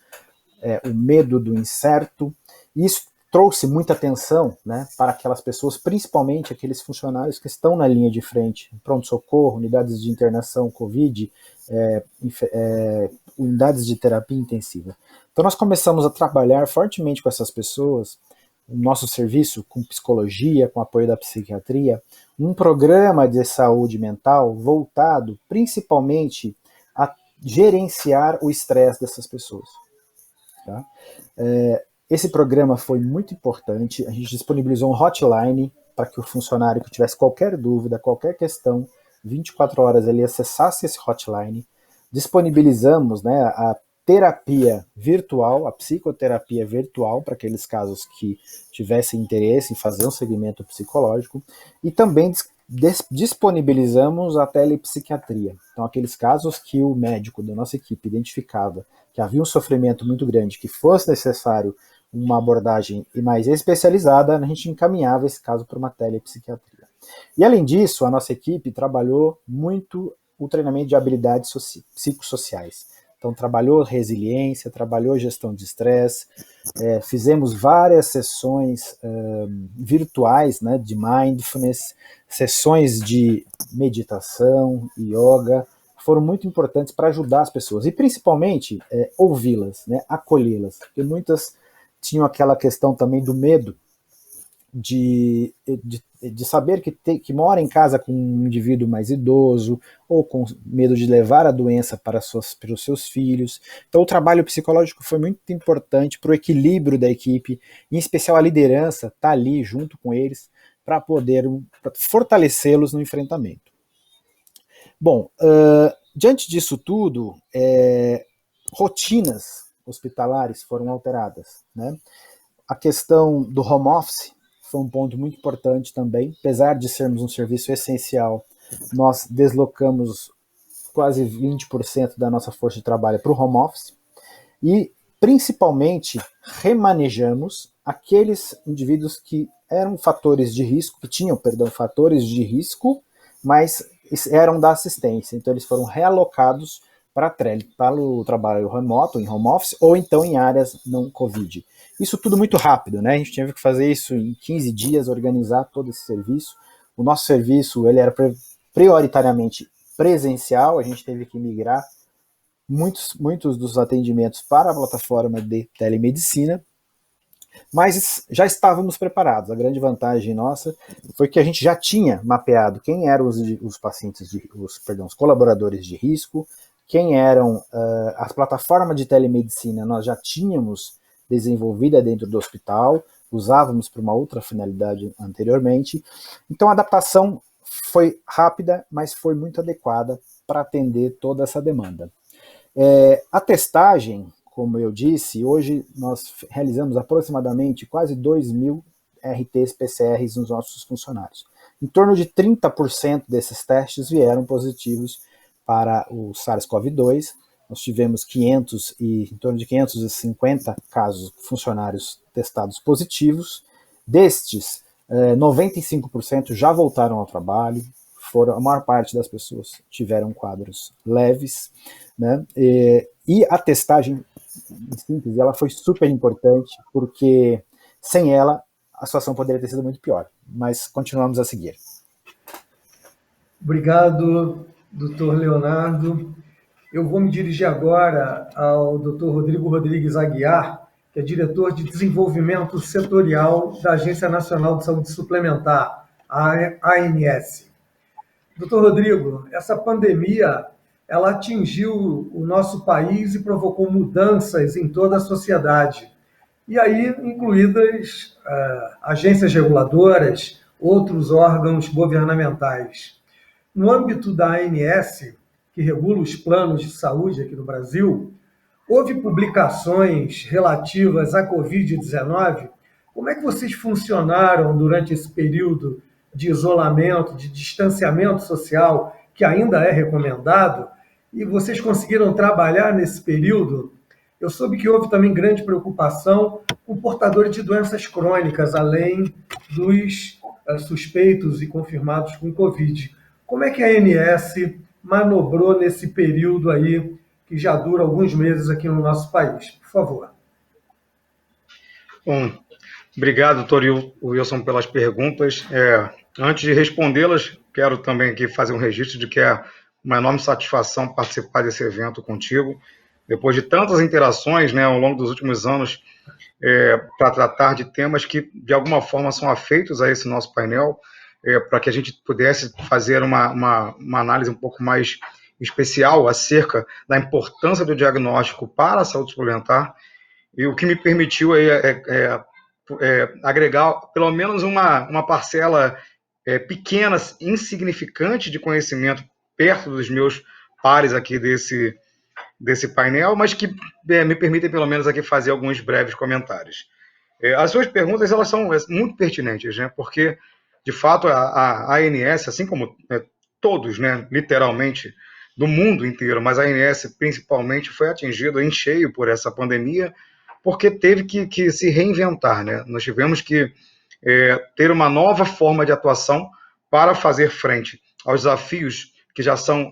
o medo do incerto. Isso trouxe muita atenção, né, para aquelas pessoas, principalmente aqueles funcionários que estão na linha de frente, pronto-socorro, unidades de internação COVID, unidades de terapia intensiva. Então nós começamos a trabalhar fortemente com essas pessoas, o nosso serviço com psicologia, com apoio da psiquiatria, um programa de saúde mental voltado principalmente a gerenciar o estresse dessas pessoas. Tá? Esse programa foi muito importante. A gente disponibilizou um hotline para que o funcionário que tivesse qualquer dúvida, qualquer questão, 24 horas ele acessasse esse hotline. Disponibilizamos, né, a terapia virtual, a psicoterapia virtual, para aqueles casos que tivessem interesse em fazer um segmento psicológico, e também disponibilizamos a telepsiquiatria. Então, aqueles casos que o médico da nossa equipe identificava que havia um sofrimento muito grande, que fosse necessário uma abordagem mais especializada, a gente encaminhava esse caso para uma telepsiquiatria. E, além disso, a nossa equipe trabalhou muito o treinamento de habilidades psicossociais. Então, trabalhou resiliência, trabalhou gestão de estresse, fizemos várias sessões virtuais, né, de mindfulness, sessões de meditação, yoga, foram muito importantes para ajudar as pessoas, e principalmente ouvi-las, né, acolhê-las, porque muitas tinham aquela questão também do medo de saber que mora em casa com um indivíduo mais idoso ou com medo de levar a doença para os seus filhos. Então o trabalho psicológico foi muito importante para o equilíbrio da equipe, em especial a liderança está ali junto com eles para poder fortalecê-los no enfrentamento. Bom, diante disso tudo, rotinas hospitalares foram alteradas, né? A questão do home office foi um ponto muito importante também. Apesar de sermos um serviço essencial, nós deslocamos quase 20% da nossa força de trabalho para o home office e, principalmente, remanejamos aqueles indivíduos que eram fatores de risco, fatores de risco, mas eram da assistência. Então, eles foram realocados para o trabalho remoto, em home office, ou então em áreas não Covid. Isso tudo muito rápido, né? A gente teve que fazer isso em 15 dias, organizar todo esse serviço. O nosso serviço ele era prioritariamente presencial, a gente teve que migrar muitos dos atendimentos para a plataforma de telemedicina, mas já estávamos preparados. A grande vantagem nossa foi que a gente já tinha mapeado quem eram os pacientes, os colaboradores de risco, quem eram as plataformas de telemedicina, nós já tínhamos desenvolvida dentro do hospital, usávamos para uma outra finalidade anteriormente. Então a adaptação foi rápida, mas foi muito adequada para atender toda essa demanda. A testagem, como eu disse, hoje nós realizamos aproximadamente quase 2.000 RTs PCRs nos nossos funcionários. Em torno de 30% desses testes vieram positivos para o SARS-CoV-2. Nós tivemos em torno de 550 casos funcionários testados positivos. Destes, 95% já voltaram ao trabalho. A maior parte das pessoas tiveram quadros leves, né? E a testagem, em síntese, ela foi super importante, porque sem ela a situação poderia ter sido muito pior. Mas continuamos a seguir. Obrigado, Dr. Leonardo. Eu vou me dirigir agora ao Dr. Rodrigo Rodrigues Aguiar, que é diretor de desenvolvimento setorial da Agência Nacional de Saúde Suplementar, a ANS. Dr. Rodrigo, essa pandemia ela atingiu o nosso país e provocou mudanças em toda a sociedade, e aí incluídas agências reguladoras, outros órgãos governamentais. No âmbito da ANS, que regula os planos de saúde aqui no Brasil, houve publicações relativas à Covid-19. Como é que vocês funcionaram durante esse período de isolamento, de distanciamento social, que ainda é recomendado, e vocês conseguiram trabalhar nesse período? Eu soube que houve também grande preocupação com portadores de doenças crônicas, além dos suspeitos e confirmados com Covid. Como é que a ANS manobrou nesse período aí, que já dura alguns meses aqui no nosso país? Por favor. Bom, obrigado, doutor Wilson, pelas perguntas. Antes de respondê-las, quero também aqui fazer um registro de que é uma enorme satisfação participar desse evento contigo, depois de tantas interações, né, ao longo dos últimos anos, para tratar de temas que, de alguma forma, são afeitos a esse nosso painel, para que a gente pudesse fazer uma análise um pouco mais especial acerca da importância do diagnóstico para a saúde suplementar, e o que me permitiu aí agregar pelo menos uma parcela pequena, insignificante de conhecimento perto dos meus pares aqui desse painel, mas que me permitem pelo menos aqui fazer alguns breves comentários. As suas perguntas elas são muito pertinentes, né? Porque de fato a ANS, assim como todos, né, literalmente do mundo inteiro, mas a ANS principalmente foi atingida em cheio por essa pandemia, porque teve que se reinventar, né? Nós tivemos que ter uma nova forma de atuação para fazer frente aos desafios que já são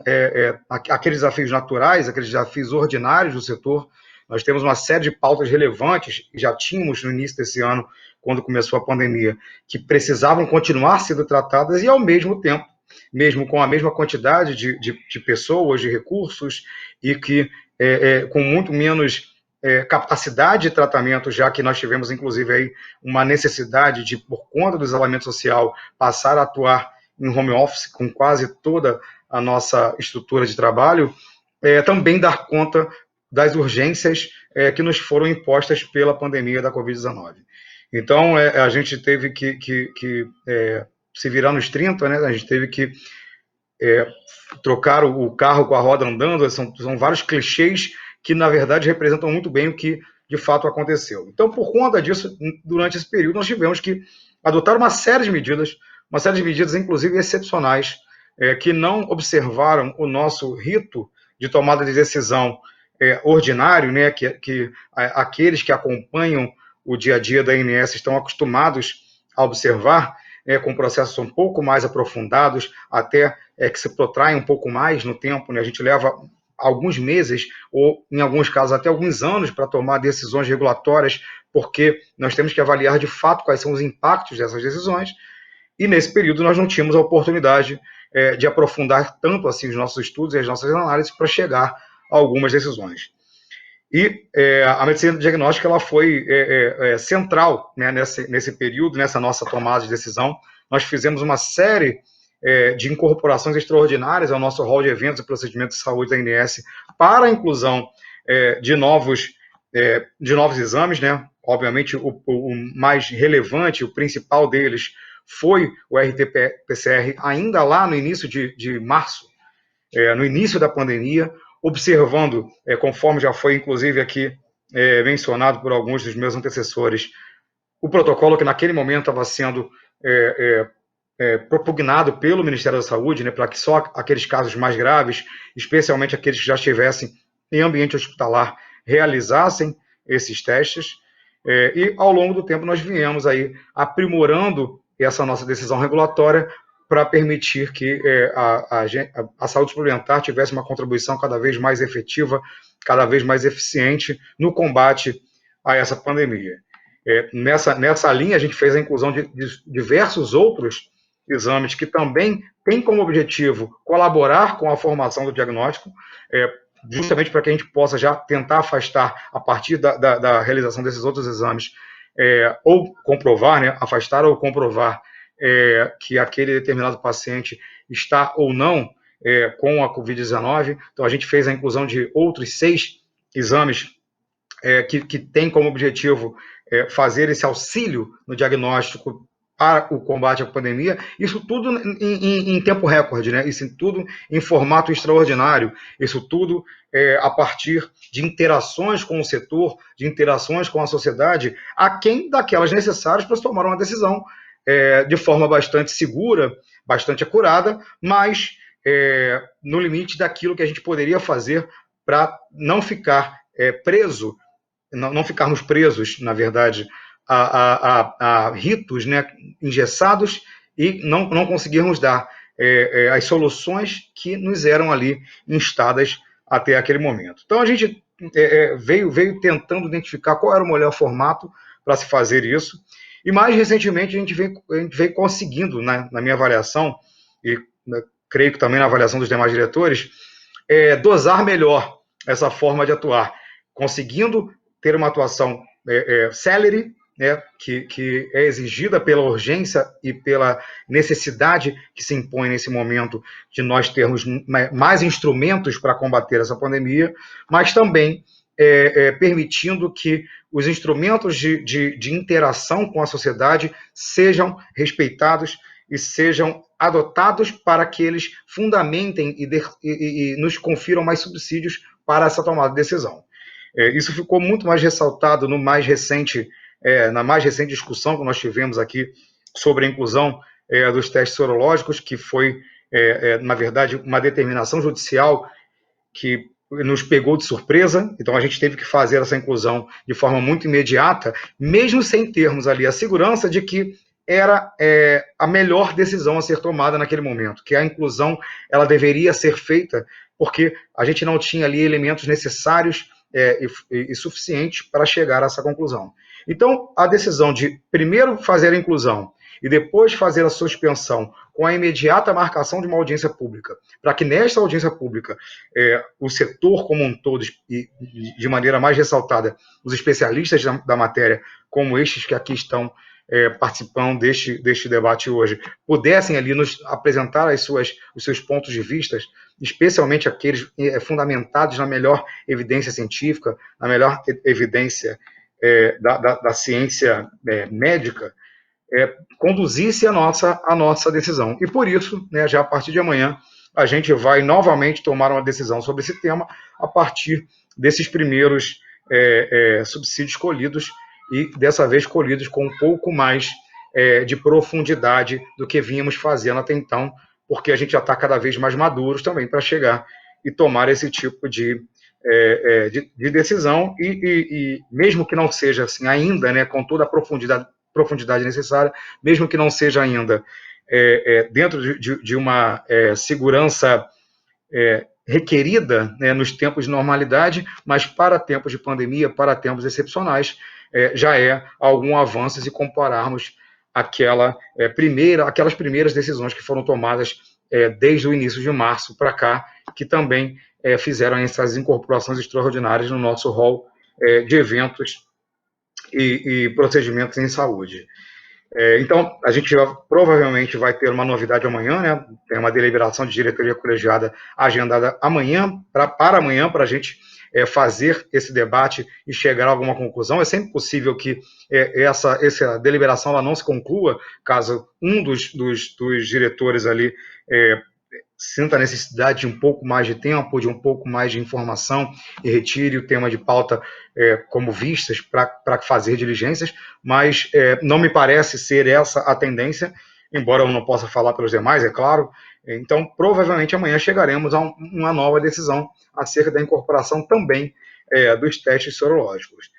aqueles desafios naturais, aqueles desafios ordinários do setor. Nós temos uma série de pautas relevantes, e já tínhamos no início desse ano, quando começou a pandemia, que precisavam continuar sendo tratadas e, ao mesmo tempo, mesmo com a mesma quantidade de pessoas, de recursos, e que com muito menos capacidade de tratamento, já que nós tivemos, inclusive, aí uma necessidade de, por conta do isolamento social, passar a atuar em home office com quase toda a nossa estrutura de trabalho, também dar conta das urgências que nos foram impostas pela pandemia da Covid-19. Então, a gente teve que se virar nos 30, né? A gente teve que trocar o carro com a roda andando. São vários clichês que, na verdade, representam muito bem o que, de fato, aconteceu. Então, por conta disso, durante esse período, nós tivemos que adotar uma série de medidas, inclusive, excepcionais, que não observaram o nosso rito de tomada de decisão ordinário, né, que aqueles que acompanham o dia a dia da ANS estão acostumados a observar, com processos um pouco mais aprofundados, até que se protraem um pouco mais no tempo, né? A gente leva alguns meses, ou em alguns casos até alguns anos, para tomar decisões regulatórias, porque nós temos que avaliar de fato quais são os impactos dessas decisões, e nesse período nós não tínhamos a oportunidade de aprofundar tanto assim os nossos estudos e as nossas análises para chegar a algumas decisões. E a medicina diagnóstica ela foi central, né, nesse período, nessa nossa tomada de decisão. Nós fizemos uma série de incorporações extraordinárias ao nosso rol de eventos e procedimentos de saúde da ANS para a inclusão de novos exames, né? Obviamente, o mais relevante, o principal deles, foi o RT-PCR, ainda lá no início de março, no início da pandemia, observando, conforme já foi inclusive aqui mencionado por alguns dos meus antecessores, o protocolo que naquele momento estava sendo propugnado pelo Ministério da Saúde, né, para que só aqueles casos mais graves, especialmente aqueles que já estivessem em ambiente hospitalar, realizassem esses testes. E ao longo do tempo nós viemos aí aprimorando essa nossa decisão regulatória para permitir que a saúde suplementar tivesse uma contribuição cada vez mais efetiva, cada vez mais eficiente no combate a essa pandemia. Nessa linha, a gente fez a inclusão de diversos outros exames que também têm como objetivo colaborar com a formação do diagnóstico, justamente para que a gente possa já tentar afastar, a partir da realização desses outros exames, ou comprovar, né, afastar ou comprovar que aquele determinado paciente está ou não com a Covid-19. Então, a gente fez a inclusão de outros 6 exames que têm como objetivo fazer esse auxílio no diagnóstico para o combate à pandemia, isso tudo em tempo recorde, né? Isso tudo em formato extraordinário, isso tudo a partir de interações com o setor, de interações com a sociedade, aquém daquelas necessárias para se tomar uma decisão de forma bastante segura, bastante acurada, mas no limite daquilo que a gente poderia fazer para não ficar não ficarmos presos, na verdade, a ritos, né, engessados, e não conseguirmos dar as soluções que nos eram ali instadas até aquele momento. Então, a gente veio tentando identificar qual era o melhor formato para se fazer isso, e mais recentemente a gente veio conseguindo, na minha avaliação, e creio que também na avaliação dos demais diretores, dosar melhor essa forma de atuar, conseguindo ter uma atuação célere, né, que é exigida pela urgência e pela necessidade que se impõe nesse momento de nós termos mais instrumentos para combater essa pandemia, mas também permitindo que os instrumentos de interação com a sociedade sejam respeitados e sejam adotados para que eles fundamentem e nos confiram mais subsídios para essa tomada de decisão. Isso ficou muito mais ressaltado na mais recente discussão que nós tivemos aqui sobre a inclusão dos testes sorológicos, que foi, na verdade, uma determinação judicial que nos pegou de surpresa. Então a gente teve que fazer essa inclusão de forma muito imediata, mesmo sem termos ali a segurança de que era a melhor decisão a ser tomada naquele momento, que a inclusão ela deveria ser feita porque a gente não tinha ali elementos necessários e suficientes para chegar a essa conclusão. Então, a decisão de primeiro fazer a inclusão e depois fazer a suspensão com a imediata marcação de uma audiência pública, para que nesta audiência pública o setor como um todo, e de maneira mais ressaltada, os especialistas da matéria, como estes que aqui estão participando deste debate hoje, pudessem ali nos apresentar os seus pontos de vista, especialmente aqueles fundamentados na melhor evidência científica, na melhor evidência da ciência médica, conduzisse a nossa decisão. E por isso, né, já a partir de amanhã, a gente vai novamente tomar uma decisão sobre esse tema a partir desses primeiros subsídios colhidos, e dessa vez colhidos com um pouco mais de profundidade do que vínhamos fazendo até então, porque a gente já está cada vez mais maduros também para chegar e tomar esse tipo de decisão, e mesmo que não seja assim ainda, né, com toda a profundidade necessária, mesmo que não seja ainda dentro de uma segurança requerida, né, nos tempos de normalidade, mas para tempos de pandemia, para tempos excepcionais, já algum avanço se compararmos aquelas primeiras decisões que foram tomadas desde o início de março para cá, que também fizeram essas incorporações extraordinárias no nosso rol de eventos e procedimentos em saúde. Então, a gente provavelmente vai ter uma novidade amanhã, né? Tem uma deliberação de diretoria colegiada agendada para amanhã, para a gente fazer esse debate e chegar a alguma conclusão. É sempre possível que essa deliberação ela não se conclua, caso um dos diretores ali sinta a necessidade de um pouco mais de tempo, de um pouco mais de informação, e retire o tema de pauta como vistas para fazer diligências, mas não me parece ser essa a tendência, embora eu não possa falar pelos demais, é claro. Então, provavelmente amanhã chegaremos a uma nova decisão acerca da incorporação também dos testes sorológicos.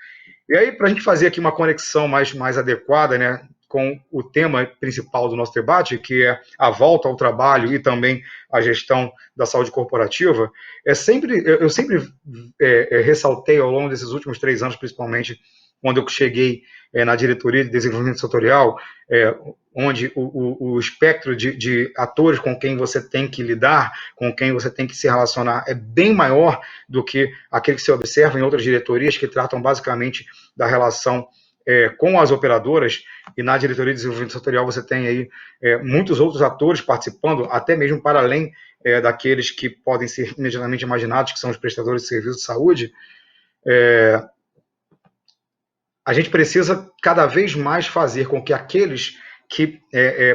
E aí, para a gente fazer aqui uma conexão mais adequada, né, com o tema principal do nosso debate, que é a volta ao trabalho e também a gestão da saúde corporativa, eu sempre ressaltei ao longo desses últimos 3 anos, principalmente quando eu cheguei na diretoria de desenvolvimento setorial, onde o espectro de atores com quem você tem que lidar, com quem você tem que se relacionar, é bem maior do que aquele que se observa em outras diretorias que tratam basicamente da relação com as operadoras, e na diretoria de desenvolvimento setorial você tem aí muitos outros atores participando, até mesmo para além daqueles que podem ser imediatamente imaginados, que são os prestadores de serviços de saúde. A gente precisa cada vez mais fazer com que aqueles que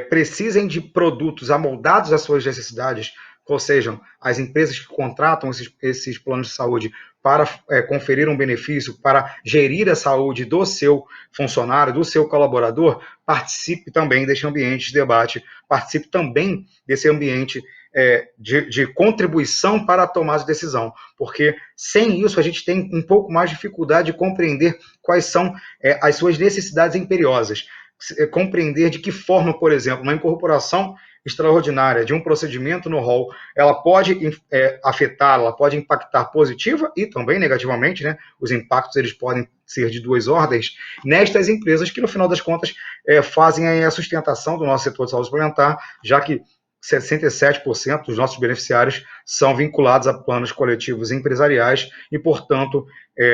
precisem de produtos amoldados às suas necessidades, ou seja, as empresas que contratam esses planos de saúde para conferir um benefício, para gerir a saúde do seu funcionário, do seu colaborador, participe também deste ambiente de debate, participe também desse ambiente de contribuição para a tomada de decisão, porque sem isso a gente tem um pouco mais de dificuldade de compreender quais são as suas necessidades imperiosas, compreender de que forma, por exemplo, uma incorporação extraordinária de um procedimento no rol, ela pode afetar, ela pode impactar positiva e também negativamente, né? Os impactos eles podem ser de 2 ordens, nestas empresas que, no final das contas, fazem a sustentação do nosso setor de saúde suplementar, já que 67% dos nossos beneficiários são vinculados a planos coletivos empresariais e, portanto,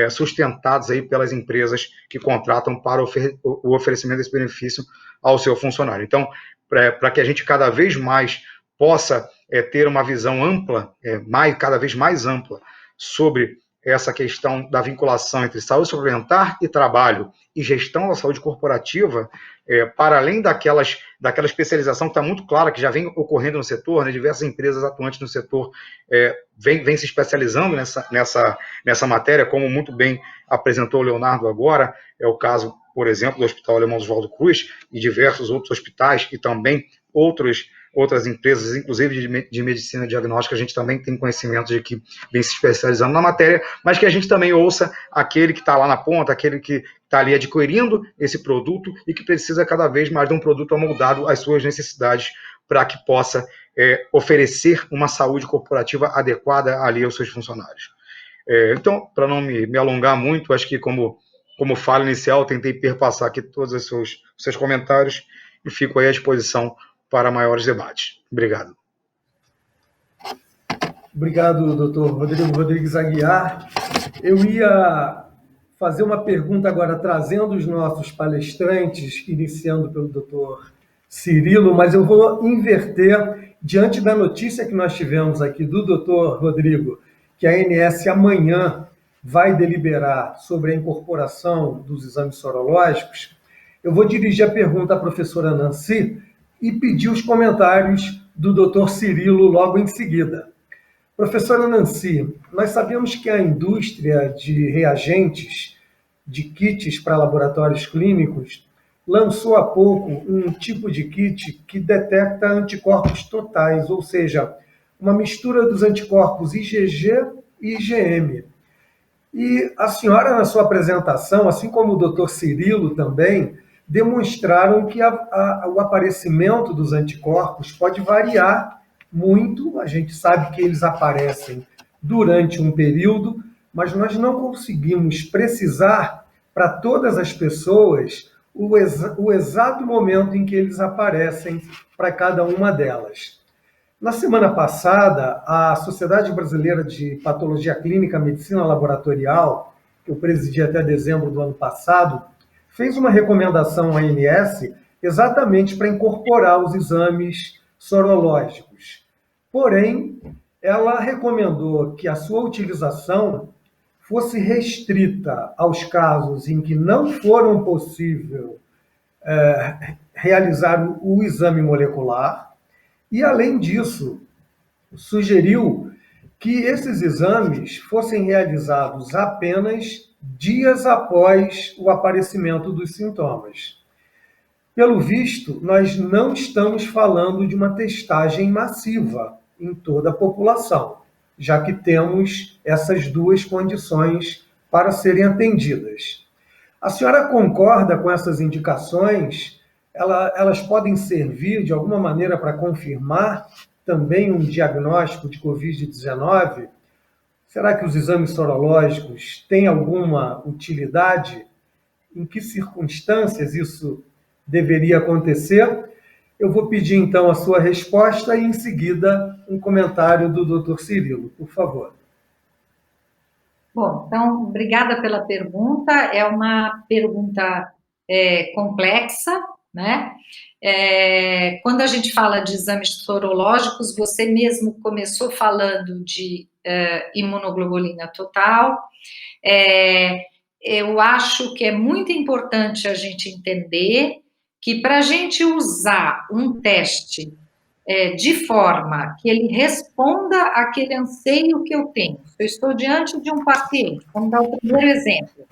sustentados aí pelas empresas que contratam para o oferecimento desse benefício ao seu funcionário. Então, para que a gente cada vez mais possa ter uma visão ampla, cada vez mais ampla, sobre essa questão da vinculação entre saúde suplementar e trabalho e gestão da saúde corporativa, para além daquela especialização que está muito clara, que já vem ocorrendo no setor, né, diversas empresas atuantes no setor vêm se especializando nessa matéria, como muito bem apresentou o Leonardo agora, é o caso, por exemplo, do Hospital Alemão Oswaldo Cruz e diversos outros hospitais e também outras empresas, inclusive de medicina diagnóstica, a gente também tem conhecimento de que vem se especializando na matéria, mas que a gente também ouça aquele que está lá na ponta, aquele que está ali adquirindo esse produto e que precisa cada vez mais de um produto amoldado às suas necessidades para que possa oferecer uma saúde corporativa adequada ali aos seus funcionários. Então, para não me alongar muito, acho que como fala inicial, tentei perpassar aqui todos os seus comentários e fico aí à disposição para maiores debates. Obrigado. Obrigado, doutor Rodrigo Rodrigues Aguiar. Eu ia fazer uma pergunta agora, trazendo os nossos palestrantes, iniciando pelo doutor Cirilo, mas eu vou inverter diante da notícia que nós tivemos aqui do doutor Rodrigo, que a ANS amanhã vai deliberar sobre a incorporação dos exames sorológicos. Eu vou dirigir a pergunta à professora Nancy e pedir os comentários do doutor Cirilo logo em seguida. Professora Nancy, nós sabemos que a indústria de reagentes, de kits para laboratórios clínicos, lançou há pouco um tipo de kit que detecta anticorpos totais, ou seja, uma mistura dos anticorpos IgG e IgM. E a senhora, na sua apresentação, assim como o doutor Cirilo também, demonstraram que o aparecimento dos anticorpos pode variar muito. A gente sabe que eles aparecem durante um período, mas nós não conseguimos precisar para todas as pessoas o exato momento em que eles aparecem para cada uma delas. Na semana passada, a Sociedade Brasileira de Patologia Clínica e Medicina Laboratorial, que eu presidi até dezembro do ano passado, fez uma recomendação à ANS exatamente para incorporar os exames sorológicos. Porém, ela recomendou que a sua utilização fosse restrita aos casos em que não foram possível realizar o exame molecular e, além disso, sugeriu que esses exames fossem realizados apenas dias após o aparecimento dos sintomas. Pelo visto, nós não estamos falando de uma testagem massiva em toda a população, já que temos essas duas condições para serem atendidas. A senhora concorda com essas indicações? Elas podem servir de alguma maneira para confirmar também um diagnóstico de Covid-19? Será que os exames sorológicos têm alguma utilidade? Em que circunstâncias isso deveria acontecer? Eu vou pedir, então, a sua resposta e, em seguida, um comentário do Dr. Cirilo, por favor. Bom, então, obrigada pela pergunta. É uma pergunta complexa, né? Quando a gente fala de exames sorológicos, você mesmo começou falando de imunoglobulina total. Eu acho que é muito importante a gente entender que para a gente usar um teste de forma que ele responda àquele anseio que eu tenho. Eu estou diante de um paciente, vamos dar o primeiro exemplo,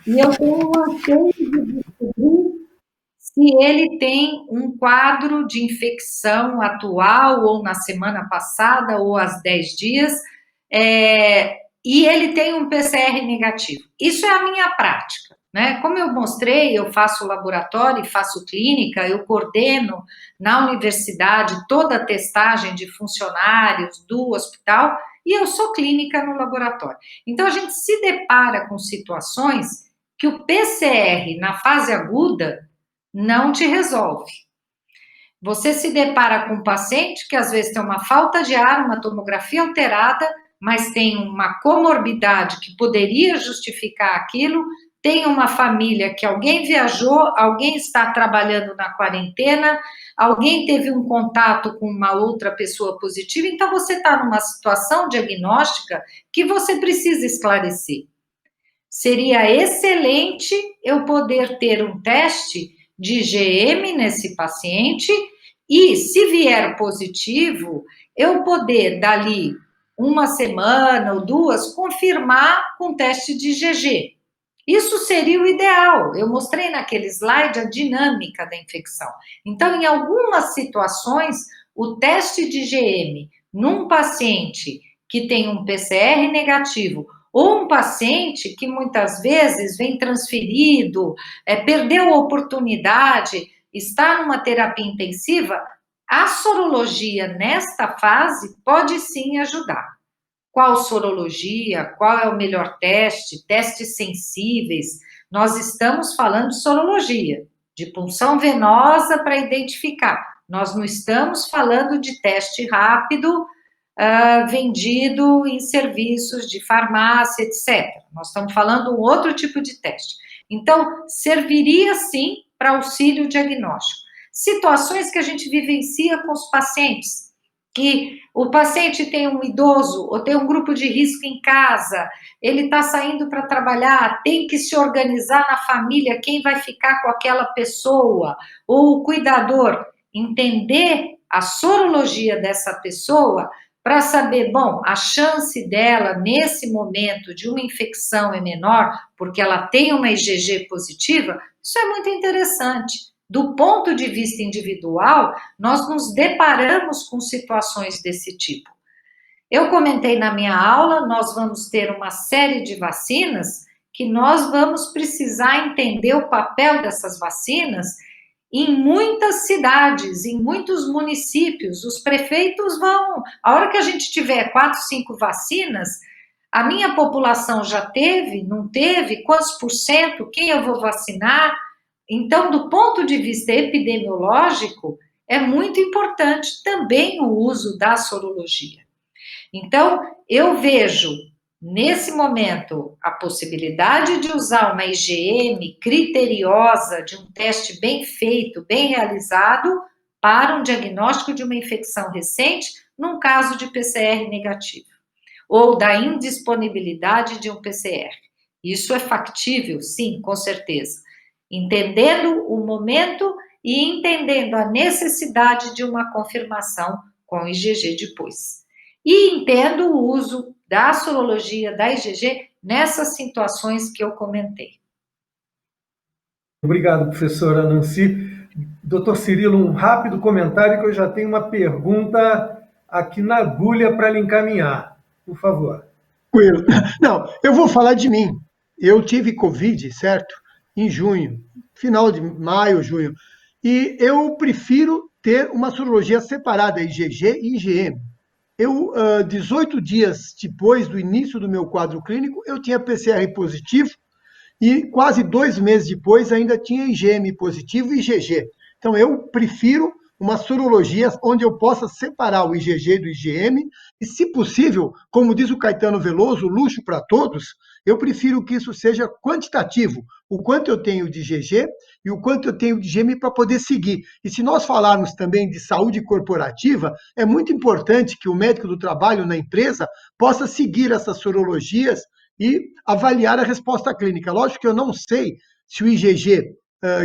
e eu tenho um anseio de descobrir se ele tem um quadro de infecção atual, ou na semana passada, ou há 10 dias, e ele tem um PCR negativo. Isso é a minha prática, né? Como eu mostrei, eu faço laboratório, faço clínica, eu coordeno na universidade toda a testagem de funcionários do hospital, e eu sou clínica no laboratório. Então, a gente se depara com situações que o PCR, na fase aguda, não te resolve. Você se depara com um paciente que às vezes tem uma falta de ar, uma tomografia alterada, mas tem uma comorbidade que poderia justificar aquilo, tem uma família que alguém viajou, alguém está trabalhando na quarentena, alguém teve um contato com uma outra pessoa positiva, então você está numa situação diagnóstica que você precisa esclarecer. Seria excelente eu poder ter um teste de IgM nesse paciente e, se vier positivo, eu poder, dali uma semana ou duas, confirmar com teste de IgG. Isso seria o ideal. Eu mostrei naquele slide a dinâmica da infecção. Então, em algumas situações, o teste de IgM num paciente que tem um PCR negativo, ou um paciente que muitas vezes vem transferido, perdeu a oportunidade, está numa terapia intensiva, a sorologia nesta fase pode sim ajudar. Qual sorologia? Qual é o melhor teste? Testes sensíveis? Nós estamos falando de sorologia. de punção venosa para identificar. Nós não estamos falando de teste rápido vendido em serviços de farmácia, etc. Nós estamos falando um outro tipo de teste. Então, serviria sim para auxílio diagnóstico. Situações que a gente vivencia com os pacientes, que o paciente tem um idoso ou tem um grupo de risco em casa, ele está saindo para trabalhar, tem que se organizar na família, quem vai ficar com aquela pessoa, ou o cuidador, entender a sorologia dessa pessoa para saber, bom, a chance dela nesse momento de uma infecção é menor, porque ela tem uma IgG positiva, isso é muito interessante. Do ponto de vista individual, nós nos deparamos com situações desse tipo. Eu comentei na minha aula, nós vamos ter uma série de vacinas que nós vamos precisar entender o papel dessas vacinas em muitas cidades, em muitos municípios. Os prefeitos vão... A hora que a gente tiver 4, 5 vacinas, a minha população já teve, não teve, quantos por cento, quem eu vou vacinar? Então, do ponto de vista epidemiológico, é muito importante também o uso da sorologia. Então, eu vejo, nesse momento, a possibilidade de usar uma IgM criteriosa, de um teste bem feito, bem realizado, para um diagnóstico de uma infecção recente, num caso de PCR negativo, ou da indisponibilidade de um PCR. Isso é factível? Sim, com certeza. Entendendo o momento e entendendo a necessidade de uma confirmação com IgG depois. E entendo o uso da sorologia, da IgG, nessas situações que eu comentei. Obrigado, professora Nancy. Doutor Cirilo, um rápido comentário que eu já tenho uma pergunta aqui na agulha para lhe encaminhar. Por favor. Não, eu vou falar de mim. Eu tive Covid, certo? Em junho, final de maio, junho. E eu prefiro ter uma sorologia separada, IgG e IgM. 18 dias depois do início do meu quadro clínico, eu tinha PCR positivo e quase 2 meses depois ainda tinha IgM positivo e IgG. Então, eu prefiro uma sorologia onde eu possa separar o IgG do IgM e, se possível, como diz o Caetano Veloso, luxo para todos, eu prefiro que isso seja quantitativo, o quanto eu tenho de IgG e o quanto eu tenho de IgM para poder seguir. E se nós falarmos também de saúde corporativa, é muito importante que o médico do trabalho na empresa possa seguir essas sorologias e avaliar a resposta clínica. Lógico que eu não sei se o IgG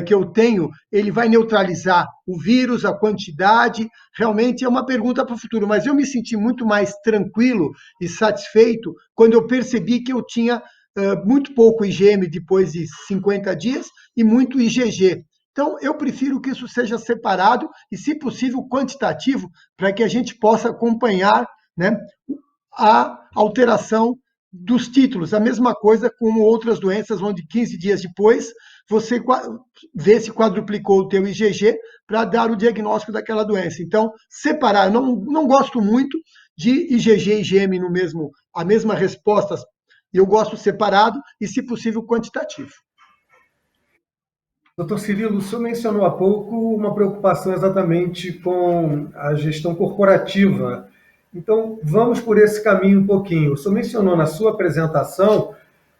que eu tenho, ele vai neutralizar o vírus, a quantidade, realmente é uma pergunta para o futuro, mas eu me senti muito mais tranquilo e satisfeito quando eu percebi que eu tinha muito pouco IgM depois de 50 dias e muito IgG. Então, eu prefiro que isso seja separado e, se possível, quantitativo, para que a gente possa acompanhar, né, a alteração dos títulos. A mesma coisa com outras doenças, onde 15 dias depois você vê se quadruplicou o teu IgG para dar o diagnóstico daquela doença. Então, separar. Eu não gosto muito de IgG e IgM no mesmo, a mesma resposta. Eu gosto separado e, se possível, quantitativo. Doutor Cirilo, o senhor mencionou há pouco uma preocupação exatamente com a gestão corporativa. Então, vamos por esse caminho um pouquinho. O senhor mencionou na sua apresentação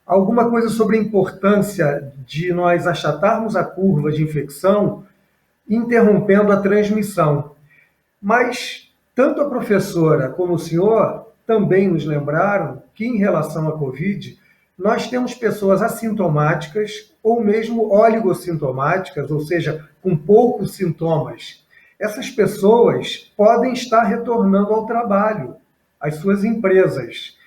alguma coisa sobre a importância de nós achatarmos a curva de infecção, interrompendo a transmissão. Mas tanto a professora como o senhor também nos lembraram que, em relação à Covid, nós temos pessoas assintomáticas ou mesmo oligossintomáticas, ou seja, com poucos sintomas. Essas pessoas podem estar retornando ao trabalho, às suas empresas.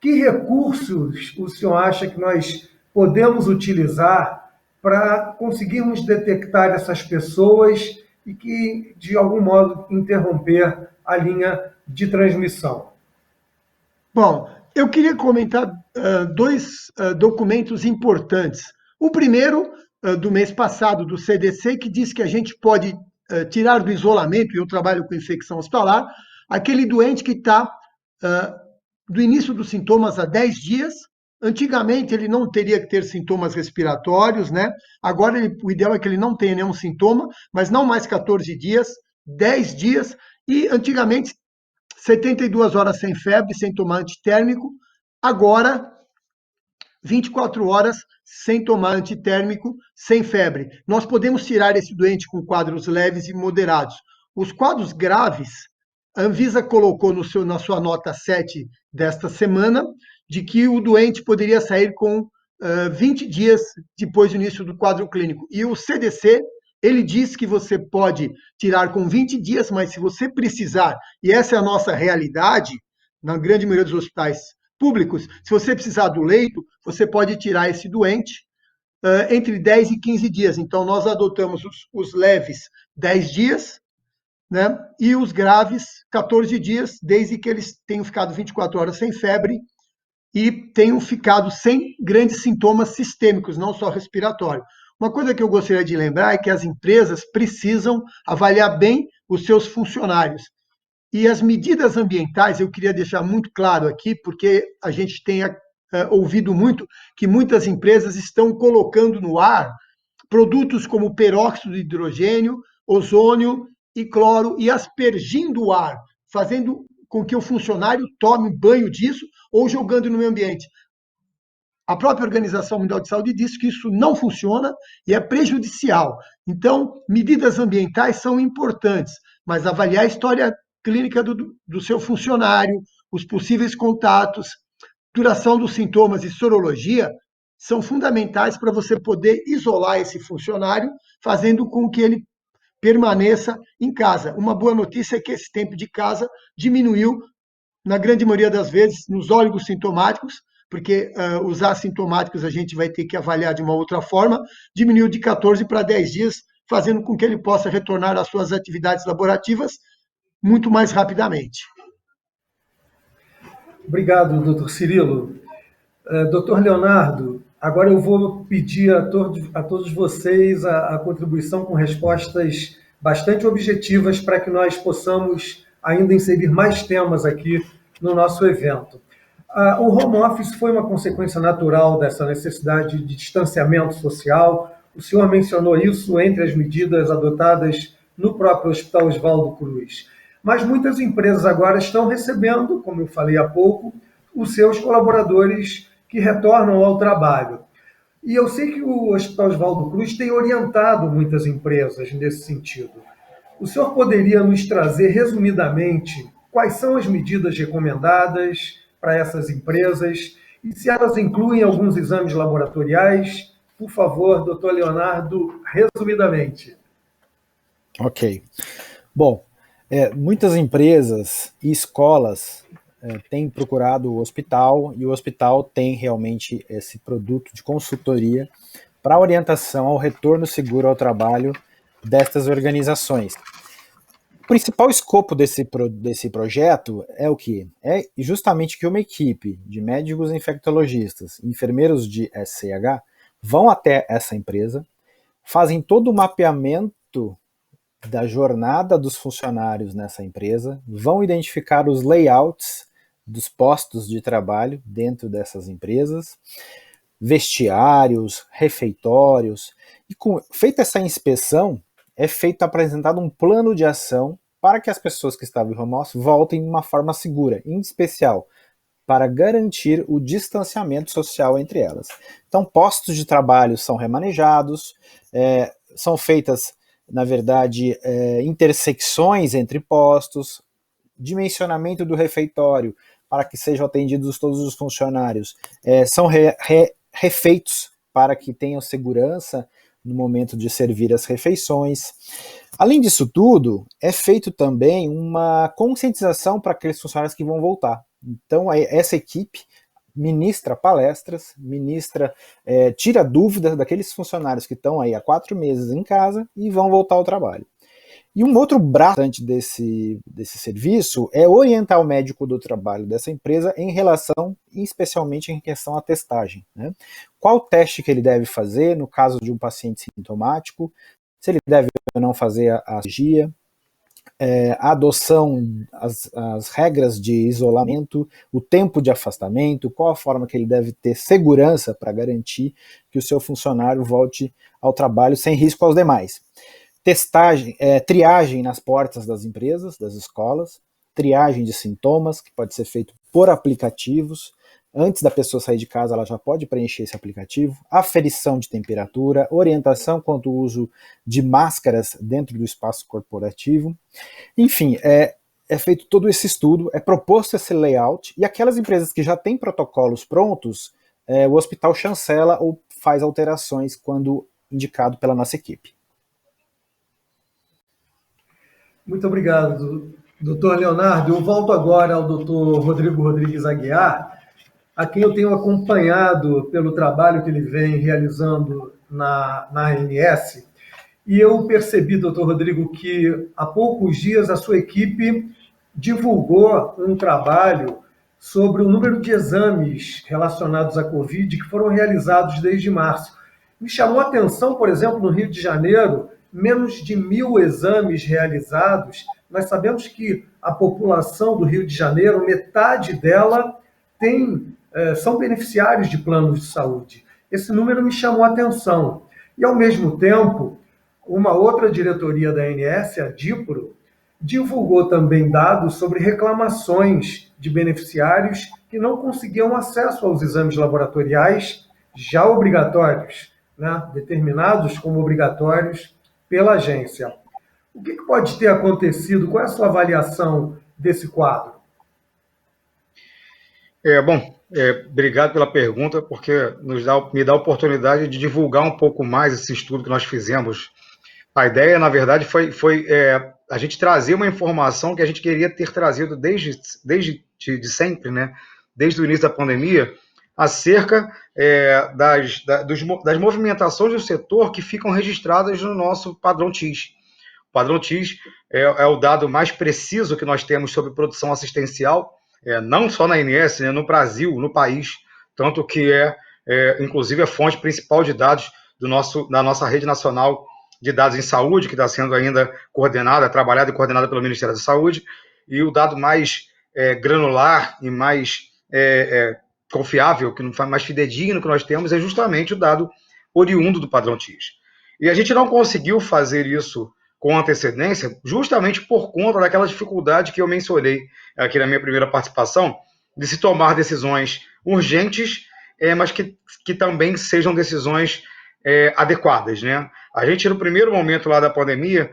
Que recursos o senhor acha que nós podemos utilizar para conseguirmos detectar essas pessoas e que, de algum modo, interromper a linha de transmissão? Bom, eu queria comentar dois documentos importantes. O primeiro, do mês passado, do CDC, que diz que a gente pode tirar do isolamento, e eu trabalho com infecção hospitalar, aquele doente que está do início dos sintomas a 10 dias Antigamente ele não teria que ter sintomas respiratórios, né? Agora o ideal é que ele não tenha nenhum sintoma, mas não mais 14 dias, 10 dias, e antigamente 72 horas sem febre, sem tomar antitérmico, agora 24 horas sem tomar antitérmico, sem febre. Nós podemos tirar esse doente com quadros leves e moderados. Os quadros graves, a Anvisa colocou na sua nota 7 desta semana, de que o doente poderia sair com 20 dias depois do início do quadro clínico. E o CDC, ele diz que você pode tirar com 20 dias, mas se você precisar, e essa é a nossa realidade, na grande maioria dos hospitais públicos, se você precisar do leito, você pode tirar esse doente entre 10 e 15 dias. Então, nós adotamos os leves 10 dias, né? E os graves 14 dias, desde que eles tenham ficado 24 horas sem febre e tenham ficado sem grandes sintomas sistêmicos, não só respiratório. Uma coisa que eu gostaria de lembrar é que as empresas precisam avaliar bem os seus funcionários. E as medidas ambientais, eu queria deixar muito claro aqui, porque a gente tem ouvido muito que muitas empresas estão colocando no ar produtos como peróxido de hidrogênio, ozônio e cloro e aspergindo o ar, fazendo com que o funcionário tome banho disso ou jogando no meio ambiente. A própria Organização Mundial de Saúde diz que isso não funciona e é prejudicial. Então, medidas ambientais são importantes, mas avaliar a história clínica do seu funcionário, os possíveis contatos, duração dos sintomas e sorologia são fundamentais para você poder isolar esse funcionário, fazendo com que ele permaneça em casa. Uma boa notícia é que esse tempo de casa diminuiu, na grande maioria das vezes, nos óligos sintomáticos, porque os assintomáticos a gente vai ter que avaliar de uma outra forma, diminuiu de 14 para 10 dias, fazendo com que ele possa retornar às suas atividades laborativas muito mais rapidamente. Obrigado, doutor Cirilo. Doutor Leonardo, agora eu vou pedir a todos vocês a contribuição com respostas bastante objetivas para que nós possamos ainda inserir mais temas aqui no nosso evento. O home office foi uma consequência natural dessa necessidade de distanciamento social. O senhor mencionou isso entre as medidas adotadas no próprio Hospital Oswaldo Cruz. Mas muitas empresas agora estão recebendo, como eu falei há pouco, os seus colaboradores que retornam ao trabalho. E eu sei que o Hospital Oswaldo Cruz tem orientado muitas empresas nesse sentido. O senhor poderia nos trazer, resumidamente, quais são as medidas recomendadas para essas empresas e se elas incluem alguns exames laboratoriais? Por favor, doutor Leonardo, resumidamente. Ok. Bom, muitas empresas e escolas têm procurado o hospital e o hospital tem realmente esse produto de consultoria para orientação ao retorno seguro ao trabalho destas organizações. O principal escopo desse projeto é o quê? É justamente que uma equipe de médicos infectologistas, enfermeiros de SCH, vão até essa empresa, fazem todo o mapeamento da jornada dos funcionários nessa empresa, vão identificar os layouts dos postos de trabalho dentro dessas empresas, vestiários, refeitórios, e feita essa inspeção, é apresentado um plano de ação para que as pessoas que estavam em home office voltem de uma forma segura, em especial para garantir o distanciamento social entre elas. Então, postos de trabalho são remanejados, são feitas, na verdade, intersecções entre postos, dimensionamento do refeitório para que sejam atendidos todos os funcionários, são refeitos para que tenham segurança no momento de servir as refeições. Além disso tudo, é feito também uma conscientização para aqueles funcionários que vão voltar. Então, essa equipe ministra palestras, tira dúvidas daqueles funcionários que estão aí há 4 meses em casa e vão voltar ao trabalho. E um outro braço desse serviço é orientar o médico do trabalho dessa empresa em relação, especialmente em questão à testagem, né? Qual teste que ele deve fazer no caso de um paciente sintomático, se ele deve ou não fazer a cirurgia, a adoção, as regras de isolamento, o tempo de afastamento, qual a forma que ele deve ter segurança para garantir que o seu funcionário volte ao trabalho sem risco aos demais. Testagem, triagem nas portas das empresas, das escolas, triagem de sintomas, que pode ser feito por aplicativos. Antes da pessoa sair de casa, ela já pode preencher esse aplicativo. Aferição de temperatura, orientação quanto ao uso de máscaras dentro do espaço corporativo. Enfim, é feito todo esse estudo, é proposto esse layout, e aquelas empresas que já têm protocolos prontos, o hospital chancela ou faz alterações quando indicado pela nossa equipe. Muito obrigado, doutor Leonardo. Eu volto agora ao doutor Rodrigo Rodrigues Aguiar, a quem eu tenho acompanhado pelo trabalho que ele vem realizando na ANS, e eu percebi, doutor Rodrigo, que há poucos dias a sua equipe divulgou um trabalho sobre o número de exames relacionados à Covid que foram realizados desde março. Me chamou a atenção, por exemplo, no Rio de Janeiro, menos de 1.000 exames realizados. Nós sabemos que a população do Rio de Janeiro, metade dela são beneficiários de planos de saúde. Esse número me chamou a atenção. E, ao mesmo tempo, uma outra diretoria da ANS, a DIPRO, divulgou também dados sobre reclamações de beneficiários que não conseguiam acesso aos exames laboratoriais já obrigatórios, né, determinados como obrigatórios pela agência. O que pode ter acontecido? Qual é a sua avaliação desse quadro? Obrigado pela pergunta, porque me dá a oportunidade de divulgar um pouco mais esse estudo que nós fizemos. A ideia, na verdade, foi a gente trazer uma informação que a gente queria ter trazido desde sempre, né? Desde o início da pandemia, acerca das movimentações do setor que ficam registradas no nosso padrão TIS. O padrão TIS é o dado mais preciso que nós temos sobre produção assistencial, não só na ANS, né, no Brasil, no país, tanto que inclusive, a fonte principal de dados da nossa rede nacional de dados em saúde, que está sendo ainda trabalhada e coordenada pelo Ministério da Saúde, e o dado mais granular e mais confiável, mais fidedigno que nós temos, é justamente o dado oriundo do padrão TIS. E a gente não conseguiu fazer isso com antecedência, justamente por conta daquela dificuldade que eu mencionei aqui na minha primeira participação, de se tomar decisões urgentes, mas que também sejam decisões adequadas, né? A gente, no primeiro momento lá da pandemia,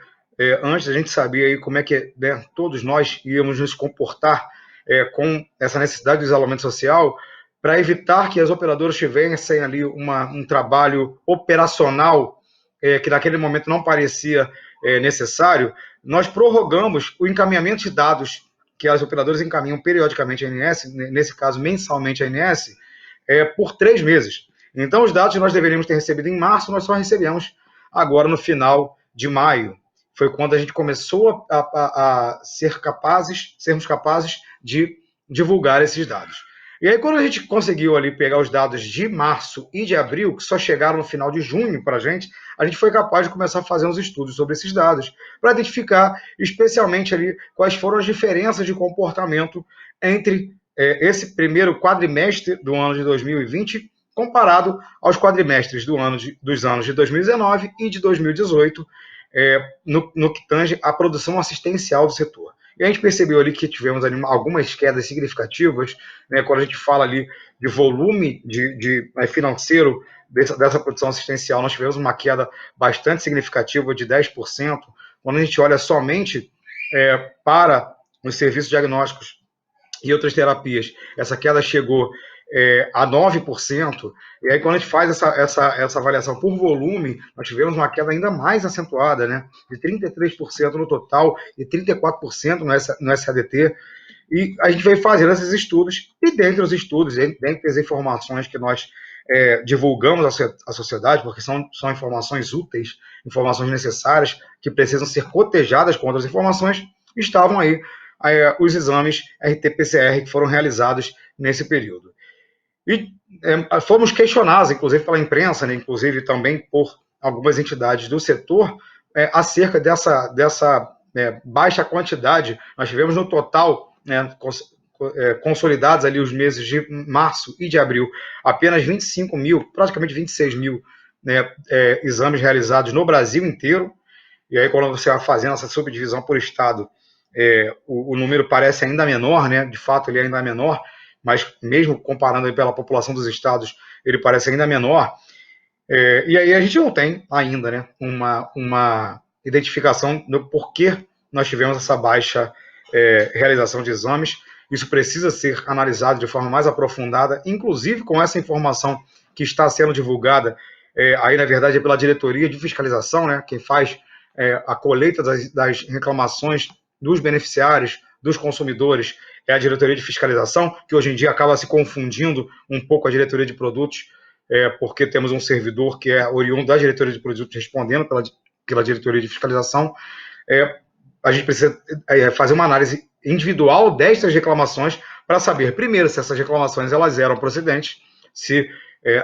antes a gente sabia aí como é que, né, todos nós íamos nos comportar com essa necessidade do isolamento social, para evitar que as operadoras tivessem ali um trabalho operacional que naquele momento não parecia necessário. Nós prorrogamos o encaminhamento de dados que as operadoras encaminham periodicamente à ANS, nesse caso mensalmente à ANS, por 3 meses. Então, os dados que nós deveríamos ter recebido em março, nós só recebemos agora no final de maio. Foi quando a gente começou a sermos capazes de divulgar esses dados. E aí, quando a gente conseguiu ali pegar os dados de março e de abril, que só chegaram no final de junho para a gente foi capaz de começar a fazer uns estudos sobre esses dados, para identificar especialmente ali quais foram as diferenças de comportamento entre esse primeiro quadrimestre do ano de 2020 comparado aos quadrimestres dos anos de 2019 e de 2018, no que tange à produção assistencial do setor. E a gente percebeu ali que tivemos ali algumas quedas significativas, né, quando a gente fala ali de volume financeiro dessa produção assistencial, nós tivemos uma queda bastante significativa de 10%. Quando a gente olha somente para os serviços diagnósticos e outras terapias, essa queda chegou a 9%, e aí quando a gente faz essa avaliação por volume, nós tivemos uma queda ainda mais acentuada, né, de 33% no total e 34% no SADT, e a gente veio fazendo esses estudos, e dentre os estudos, dentre as informações que nós divulgamos à sociedade, porque são informações úteis, informações necessárias, que precisam ser cotejadas com outras informações, estavam aí os exames RT-PCR que foram realizados nesse período. E fomos questionados, inclusive pela imprensa, né, inclusive também por algumas entidades do setor, acerca dessa baixa quantidade. Nós tivemos no total, né, consolidados ali os meses de março e de abril, apenas 25 mil, praticamente 26 mil, né, exames realizados no Brasil inteiro. E aí, quando você vai fazendo essa subdivisão por estado, o número parece ainda menor, né? De fato, ele é ainda menor, mas mesmo comparando aí pela população dos estados, ele parece ainda menor. E aí a gente não tem ainda, né, uma identificação do porquê nós tivemos essa baixa realização de exames. Isso precisa ser analisado de forma mais aprofundada, inclusive com essa informação que está sendo divulgada, aí na verdade é pela diretoria de fiscalização, né, quem faz a colheita das reclamações dos beneficiários, dos consumidores, é a diretoria de fiscalização, que hoje em dia acaba se confundindo um pouco a diretoria de produtos, porque temos um servidor que é oriundo da diretoria de produtos respondendo pela diretoria de fiscalização. A gente precisa fazer uma análise individual destas reclamações para saber, primeiro, se essas reclamações elas eram procedentes, se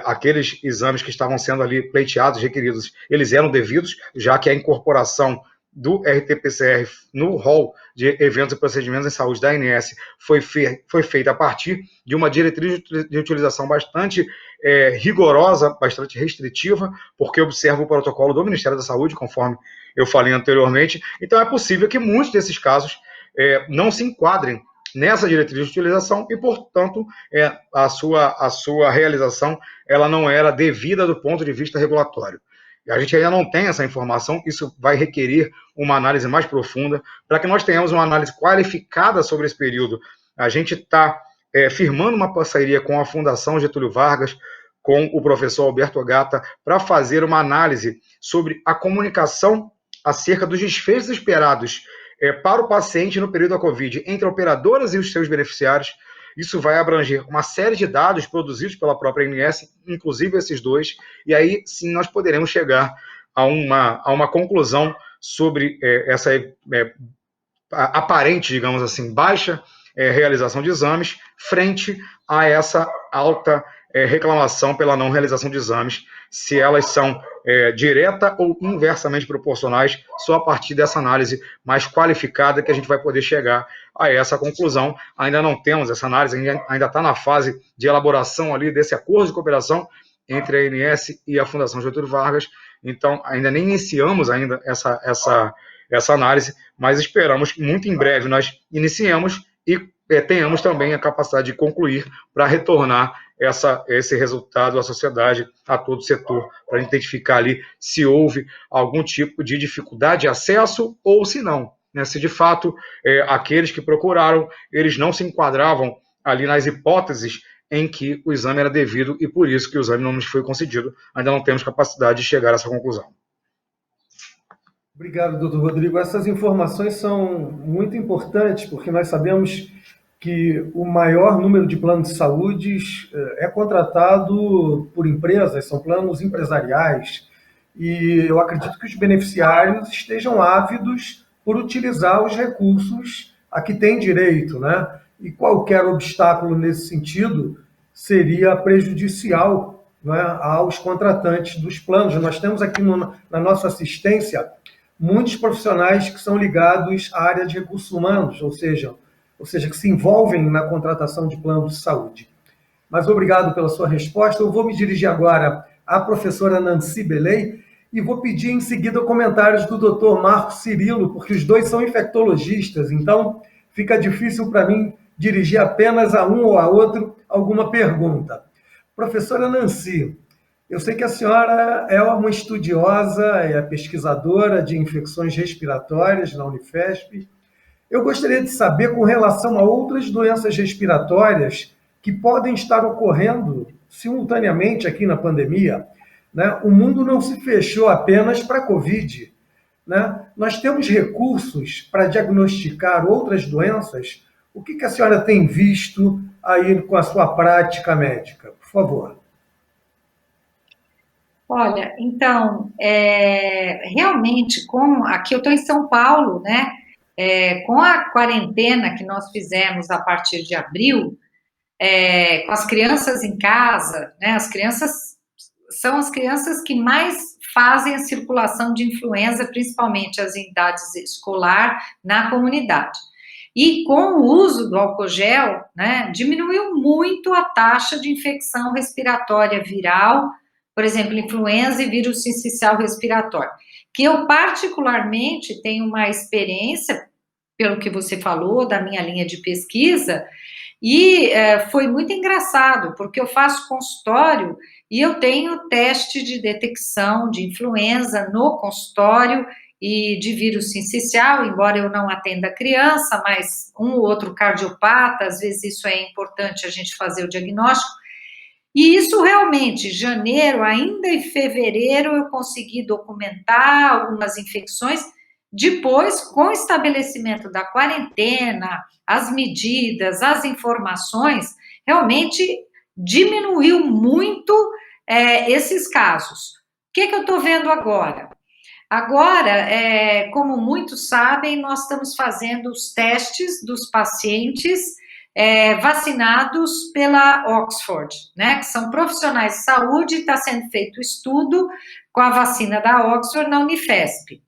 aqueles exames que estavam sendo ali pleiteados, requeridos, eles eram devidos, já que a incorporação do RT-PCR no rol de eventos e procedimentos em saúde da ANS foi feita a partir de uma diretriz de utilização bastante rigorosa, bastante restritiva, porque observa o protocolo do Ministério da Saúde, conforme eu falei anteriormente. Então é possível que muitos desses casos não se enquadrem nessa diretriz de utilização e, portanto, a sua realização ela não era devida do ponto de vista regulatório. A gente ainda não tem essa informação, isso vai requerer uma análise mais profunda. Para que nós tenhamos uma análise qualificada sobre esse período, a gente está firmando uma parceria com a Fundação Getúlio Vargas, com o professor Alberto Gata, para fazer uma análise sobre a comunicação acerca dos desfechos esperados para o paciente no período da Covid entre operadoras e os seus beneficiários. Isso vai abranger uma série de dados produzidos pela própria ANS, inclusive esses dois, e aí sim nós poderemos chegar a uma conclusão sobre essa aparente, digamos assim, baixa realização de exames frente a essa alta reclamação pela não realização de exames, se elas são direta ou inversamente proporcionais. Só a partir dessa análise mais qualificada que a gente vai poder chegar a essa conclusão. Ainda não temos essa análise, ainda está na fase de elaboração ali desse acordo de cooperação entre a ANS e a Fundação Getúlio Vargas, então ainda nem iniciamos ainda essa análise, mas esperamos que muito em breve nós iniciemos e tenhamos também a capacidade de concluir para retornar esse resultado à sociedade, a todo o setor, para identificar ali se houve algum tipo de dificuldade de acesso ou se não, né? Se de fato aqueles que procuraram, eles não se enquadravam ali nas hipóteses em que o exame era devido e por isso que o exame não nos foi concedido. Ainda não temos capacidade de chegar a essa conclusão. Obrigado, doutor Rodrigo. Essas informações são muito importantes, porque nós sabemos que o maior número de planos de saúde é contratado por empresas, são planos empresariais, e eu acredito que os beneficiários estejam ávidos por utilizar os recursos a que têm direito, né? E qualquer obstáculo nesse sentido seria prejudicial, né, aos contratantes dos planos. Nós temos aqui na nossa assistência muitos profissionais que são ligados à área de recursos humanos, ou seja, que se envolvem na contratação de planos de saúde. Mas obrigado pela sua resposta. Eu vou me dirigir agora à professora Nancy Beley e vou pedir em seguida comentários do Dr. Marco Cirilo, porque os dois são infectologistas, então fica difícil para mim dirigir apenas a um ou a outro alguma pergunta. Professora Nancy, eu sei que a senhora é uma estudiosa, é pesquisadora de infecções respiratórias na Unifesp. Eu gostaria de saber, com relação a outras doenças respiratórias que podem estar ocorrendo simultaneamente aqui na pandemia, né? O mundo não se fechou apenas para a Covid, né? Nós temos recursos para diagnosticar outras doenças. O que a senhora tem visto aí com a sua prática médica? Por favor. Olha, então, realmente, aqui eu estou em São Paulo, né? Com a quarentena que nós fizemos a partir de abril, com as crianças em casa, né? As crianças são as crianças que mais fazem a circulação de influenza, principalmente as em idades escolar, na comunidade. E com o uso do álcool gel, né, diminuiu muito a taxa de infecção respiratória viral, por exemplo, influenza e vírus sincicial respiratório, que eu particularmente tenho uma experiência, pelo que você falou, da minha linha de pesquisa, e foi muito engraçado, porque eu faço consultório e eu tenho teste de detecção de influenza no consultório e de vírus sincicial, embora eu não atenda criança, mas um ou outro cardiopata, às vezes isso é importante a gente fazer o diagnóstico. E isso realmente, janeiro, ainda em fevereiro, eu consegui documentar algumas infecções. Depois, com o estabelecimento da quarentena, as medidas, as informações, realmente diminuiu muito esses casos. O que eu estou vendo agora? Agora, como muitos sabem, nós estamos fazendo os testes dos pacientes vacinados pela Oxford, né, que são profissionais de saúde, está sendo feito estudo com a vacina da Oxford na Unifesp.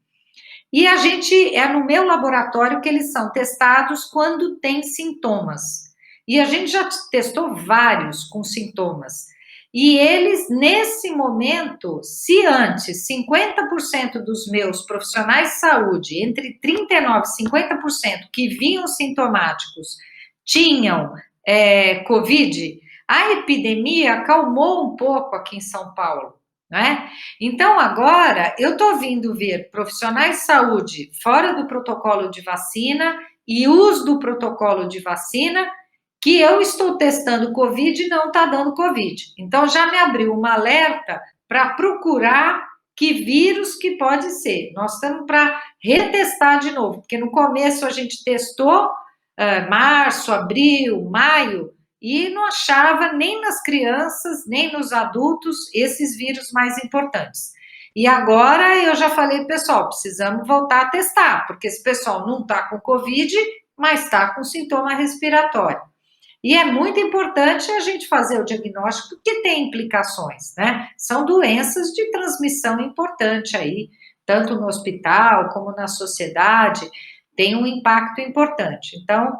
E a gente, no meu laboratório que eles são testados quando tem sintomas. E a gente já testou vários com sintomas. E eles, nesse momento, se antes 50% dos meus profissionais de saúde, entre 39% e 50% que vinham sintomáticos, tinham Covid, a epidemia acalmou um pouco aqui em São Paulo, né? Então, agora, eu estou vindo ver profissionais de saúde fora do protocolo de vacina e uso do protocolo de vacina, que eu estou testando Covid e não está dando Covid. Então, já me abriu uma alerta para procurar que vírus que pode ser. Nós estamos para retestar de novo, porque no começo a gente testou março, abril, maio, e não achava nem nas crianças, nem nos adultos, esses vírus mais importantes. E agora eu já falei, pessoal, precisamos voltar a testar, porque esse pessoal não está com Covid, mas está com sintoma respiratório. E é muito importante a gente fazer o diagnóstico, porque tem implicações, né? São doenças de transmissão importante aí, tanto no hospital como na sociedade, tem um impacto importante. Então,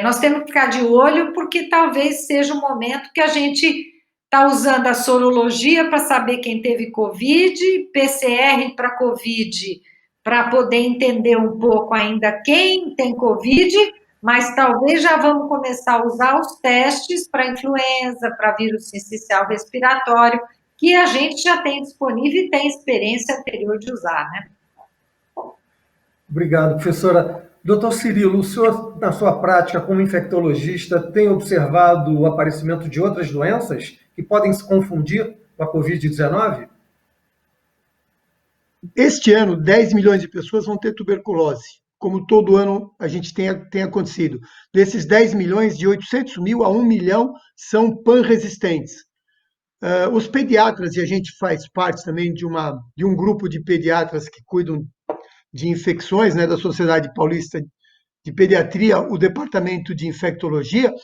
nós temos que ficar de olho, porque talvez seja um momento que a gente está usando a sorologia para saber quem teve Covid, PCR para Covid, para poder entender um pouco ainda quem tem Covid, mas talvez já vamos começar a usar os testes para influenza, para vírus sincicial respiratório, que a gente já tem disponível e tem experiência anterior de usar, né? Obrigado, professora. Doutor Cirilo, o senhor, na sua prática como infectologista, tem observado o aparecimento de outras doenças que podem se confundir com a Covid-19? Este ano, 10 milhões de pessoas vão ter tuberculose, como todo ano a gente tem acontecido. Desses 10 milhões, de 800 mil a 1 milhão são pan-resistentes. Os pediatras, e a gente faz parte também de um grupo de pediatras que cuidam de infecções, né, da Sociedade Paulista de Pediatria, o Departamento de Infectologia,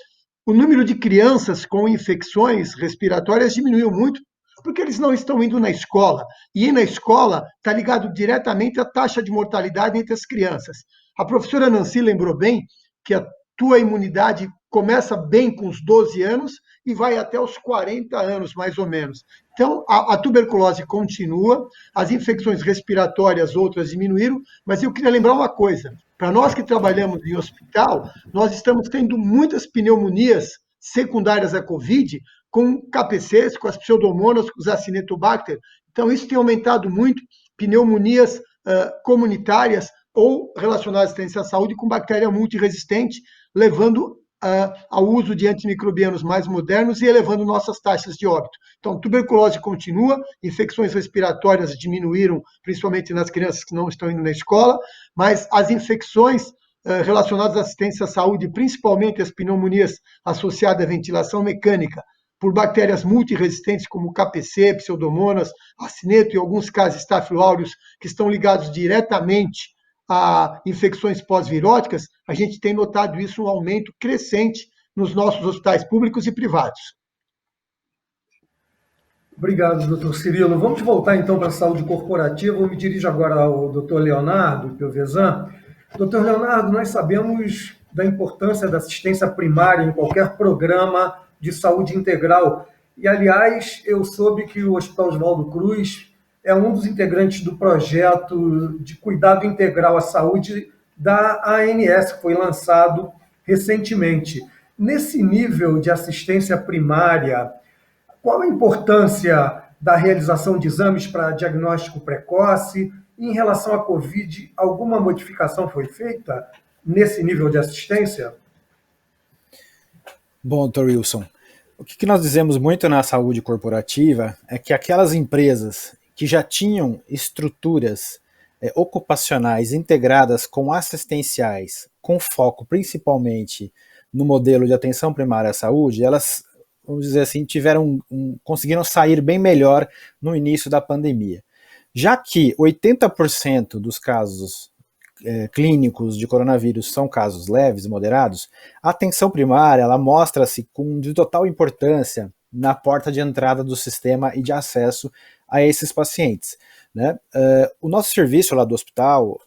o número de crianças com infecções respiratórias diminuiu muito, porque eles não estão indo na escola. E ir na escola está ligado diretamente à taxa de mortalidade entre as crianças. A professora Nancy lembrou bem que a tua imunidade começa bem com os 12 anos e vai até os 40 anos, mais ou menos. Então, a tuberculose continua, as infecções respiratórias, outras diminuíram, mas eu queria lembrar uma coisa. Para nós que trabalhamos em hospital, nós estamos tendo muitas pneumonias secundárias à Covid, com KPCs, com as pseudomonas, com os Acinetobacter. Então, isso tem aumentado muito, pneumonias comunitárias ou relacionadas à assistência à saúde com bactéria multiresistente, levando ao uso de antimicrobianos mais modernos e elevando nossas taxas de óbito. Então, tuberculose continua, infecções respiratórias diminuíram, principalmente nas crianças que não estão indo na escola, mas as infecções relacionadas à assistência à saúde, principalmente as pneumonias associadas à ventilação mecânica, por bactérias multiresistentes como KPC, pseudomonas, acineto e, em alguns casos, Staphylococcus aureus, que estão ligados diretamente a infecções pós-viróticas, a gente tem notado isso, um aumento crescente nos nossos hospitais públicos e privados. Obrigado, doutor Cirilo. Vamos voltar então para a saúde corporativa. Eu me dirijo agora ao doutor Leonardo Piovesan. Doutor Leonardo, nós sabemos da importância da assistência primária em qualquer programa de saúde integral. E, aliás, eu soube que o Hospital Oswaldo Cruz é um dos integrantes do projeto de cuidado integral à saúde da ANS, que foi lançado recentemente. Nesse nível de assistência primária, qual a importância da realização de exames para diagnóstico precoce? Em relação à Covid, alguma modificação foi feita nesse nível de assistência? Bom, Dr. Wilson, o que nós dizemos muito na saúde corporativa é que aquelas empresas que já tinham estruturas ocupacionais integradas com assistenciais, com foco principalmente no modelo de atenção primária à saúde, elas, vamos dizer assim, conseguiram sair bem melhor no início da pandemia. Já que 80% dos casos clínicos de coronavírus são casos leves, moderados, a atenção primária ela mostra-se de total importância na porta de entrada do sistema e de acesso a esses pacientes. Né? O nosso serviço lá do hospital,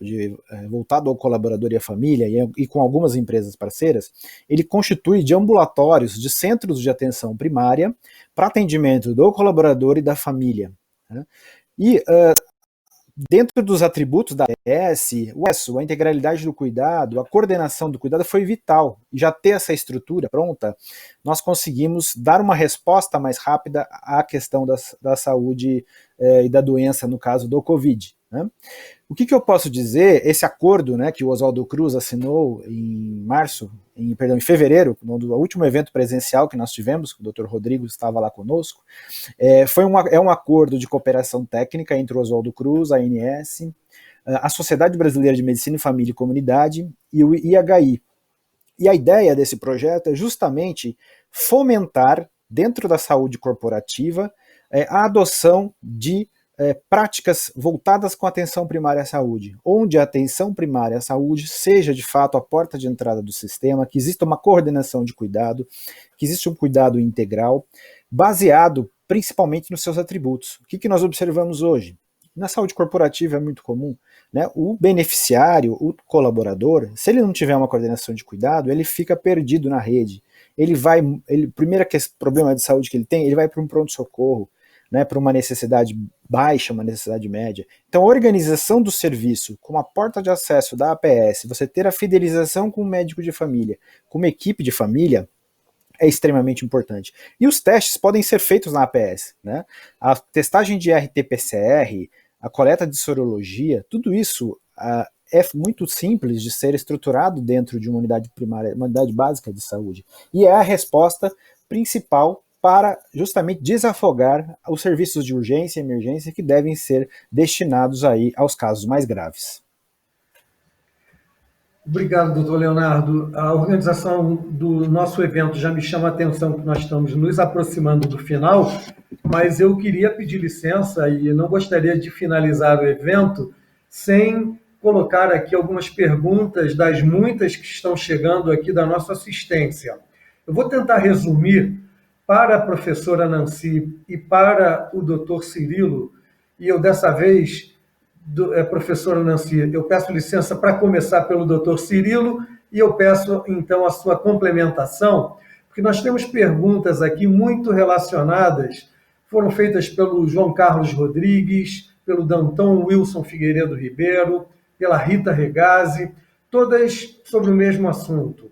voltado ao colaborador e à família, e com algumas empresas parceiras, ele constitui de ambulatórios, de centros de atenção primária, para atendimento do colaborador e da família. Né? E dentro dos atributos da APS, a integralidade do cuidado, a coordenação do cuidado foi vital. E já ter essa estrutura pronta, nós conseguimos dar uma resposta mais rápida à questão da saúde e da doença, no caso do Covid. Né? O que eu posso dizer, esse acordo, né, que o Oswaldo Cruz assinou em fevereiro, no último evento presencial que nós tivemos, que o Dr. Rodrigo estava lá conosco, é um acordo de cooperação técnica entre o Oswaldo Cruz, a ANS, a Sociedade Brasileira de Medicina e Família e Comunidade e o IHI. E a ideia desse projeto é justamente fomentar, dentro da saúde corporativa, a adoção de práticas voltadas com a atenção primária à saúde, onde a atenção primária à saúde seja de fato a porta de entrada do sistema, que exista uma coordenação de cuidado, que exista um cuidado integral, baseado principalmente nos seus atributos. O que nós observamos hoje? Na saúde corporativa é muito comum, né? O beneficiário, o colaborador, se ele não tiver uma coordenação de cuidado, ele fica perdido na rede. O primeiro problema de saúde que ele tem, ele vai para um pronto-socorro, né, para uma necessidade baixa, uma necessidade média. Então, a organização do serviço, com a porta de acesso da APS, você ter a fidelização com o médico de família, com uma equipe de família, é extremamente importante. E os testes podem ser feitos na APS. Né? A testagem de RT-PCR, a coleta de sorologia, tudo isso é muito simples de ser estruturado dentro de uma unidade primária, uma unidade básica de saúde. E é a resposta principal para justamente desafogar os serviços de urgência e emergência que devem ser destinados aí aos casos mais graves. Obrigado, doutor Leonardo. A organização do nosso evento já me chama a atenção que nós estamos nos aproximando do final, mas eu queria pedir licença e não gostaria de finalizar o evento sem colocar aqui algumas perguntas das muitas que estão chegando aqui da nossa assistência. Eu vou tentar resumir para a professora Nancy e para o doutor Cirilo, e eu dessa vez, professora Nancy, eu peço licença para começar pelo doutor Cirilo, e eu peço então a sua complementação, porque nós temos perguntas aqui muito relacionadas, foram feitas pelo João Carlos Rodrigues, pelo Danton Wilson Figueiredo Ribeiro, pela Rita Regazzi, todas sobre o mesmo assunto.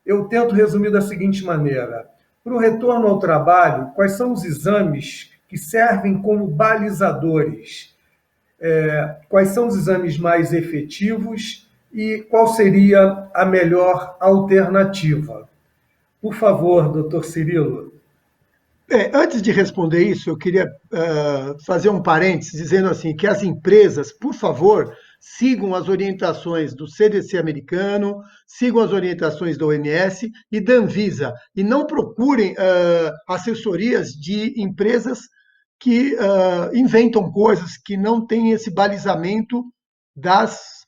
Eu tento resumir da seguinte maneira: para o retorno ao trabalho, quais são os exames que servem como balizadores? Quais são os exames mais efetivos e qual seria a melhor alternativa? Por favor, doutor Cirilo. Antes de responder isso, eu queria fazer um parênteses dizendo assim que as empresas, por favor, sigam as orientações do CDC americano, sigam as orientações da OMS e da Anvisa, e não procurem assessorias de empresas que inventam coisas que não têm esse balizamento das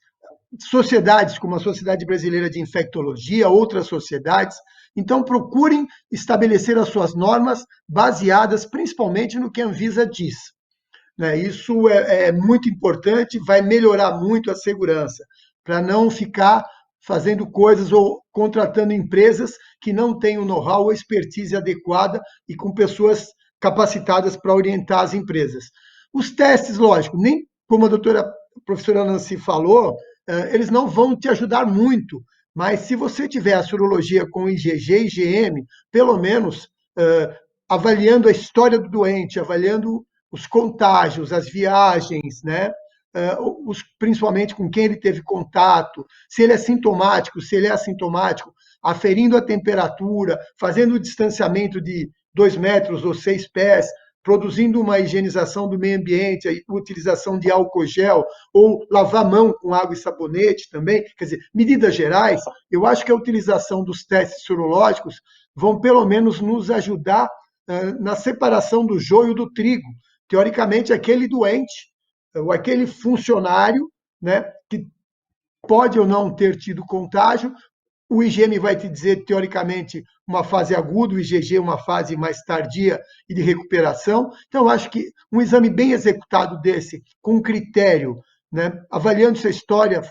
sociedades, como a Sociedade Brasileira de Infectologia, outras sociedades, Então, procurem estabelecer as suas normas baseadas principalmente no que a Anvisa diz. Né? Isso é muito importante, vai melhorar muito a segurança, para não ficar fazendo coisas ou contratando empresas que não têm o know-how ou expertise adequada e com pessoas capacitadas para orientar as empresas. Os testes, lógico, nem como a professora Nancy falou, eles não vão te ajudar muito, mas se você tiver a sorologia com IgG e IgM, pelo menos avaliando a história do doente, avaliando os contágios, as viagens, né? Principalmente com quem ele teve contato, se ele é sintomático, se ele é assintomático, aferindo a temperatura, fazendo o distanciamento de 2 metros ou 6 pés, produzindo uma higienização do meio ambiente, a utilização de álcool gel, ou lavar a mão com água e sabonete também, quer dizer, medidas gerais, eu acho que a utilização dos testes sorológicos vão pelo menos nos ajudar na separação do joio do trigo. Teoricamente, aquele doente, ou aquele funcionário, né, que pode ou não ter tido contágio, o IgM vai te dizer, teoricamente, uma fase aguda, o IgG uma fase mais tardia e de recuperação. Então, eu acho que um exame bem executado desse, com critério, né, avaliando sua história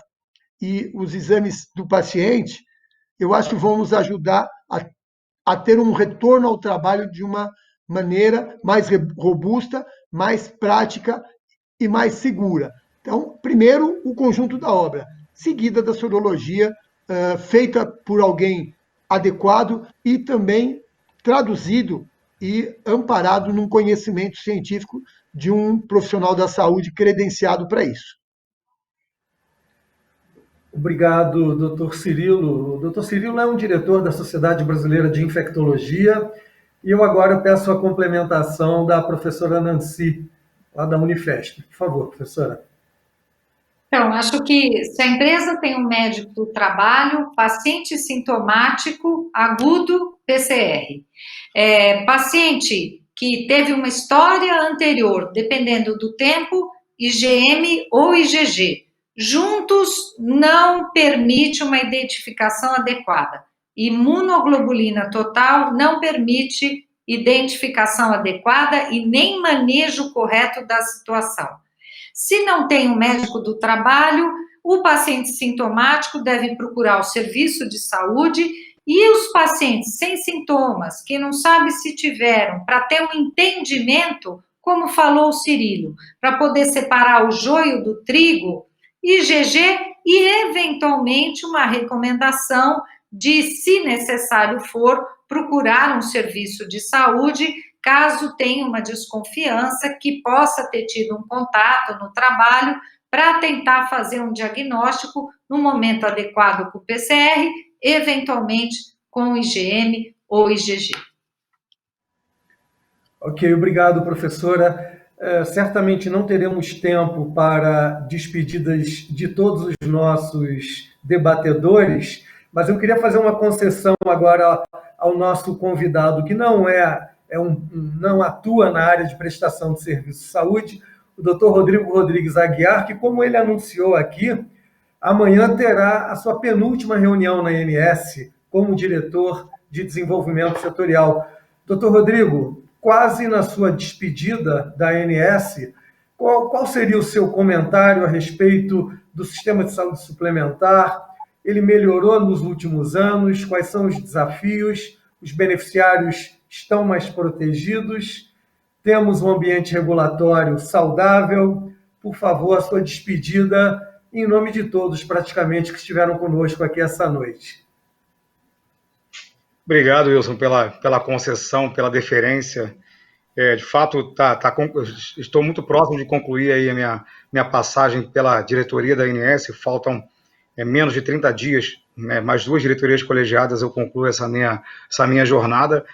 e os exames do paciente, eu acho que vão nos ajudar a ter um retorno ao trabalho de uma maneira mais robusta, mais prática e mais segura. Então, primeiro, o conjunto da obra, seguida da sorologia, feita por alguém adequado e também traduzido e amparado num conhecimento científico de um profissional da saúde credenciado para isso. Obrigado, doutor Cirilo. O doutor Cirilo é um diretor da Sociedade Brasileira de Infectologia e eu agora peço a complementação da professora Nancy, lá da Unifesp. Por favor, professora. Então, acho que se a empresa tem um médico do trabalho, paciente sintomático, agudo, PCR. Paciente que teve uma história anterior, dependendo do tempo, IgM ou IgG. Juntos não permite uma identificação adequada. Imunoglobulina total não permite identificação adequada e nem manejo correto da situação. Se não tem um médico do trabalho, o paciente sintomático deve procurar o serviço de saúde e os pacientes sem sintomas, que não sabe se tiveram, para ter um entendimento, como falou o Cirilo, para poder separar o joio do trigo, IgG e, eventualmente, uma recomendação de, se necessário for, procurar um serviço de saúde, caso tenha uma desconfiança que possa ter tido um contato no trabalho, para tentar fazer um diagnóstico no momento adequado com o PCR, eventualmente com o IgM ou IgG. Ok, obrigado, professora. Certamente não teremos tempo para despedidas de todos os nossos debatedores, mas eu queria fazer uma concessão agora ao nosso convidado, que não atua na área de prestação de serviço de saúde, o Dr. Rodrigo Rodrigues Aguiar, que, como ele anunciou aqui, amanhã terá a sua penúltima reunião na ANS como diretor de desenvolvimento setorial. Dr. Rodrigo, quase na sua despedida da ANS, qual seria o seu comentário a respeito do sistema de saúde suplementar? Ele melhorou nos últimos anos? Quais são os desafios? Os beneficiários estão mais protegidos? Temos um ambiente regulatório saudável? Por favor, a sua despedida em nome de todos, praticamente, que estiveram conosco aqui essa noite. Obrigado, Wilson, pela concessão, pela deferência. De fato, estou muito próximo de concluir aí a minha passagem pela diretoria da ANS. Faltam menos de 30 dias, né, mais 2 diretorias colegiadas, eu concluo essa minha jornada.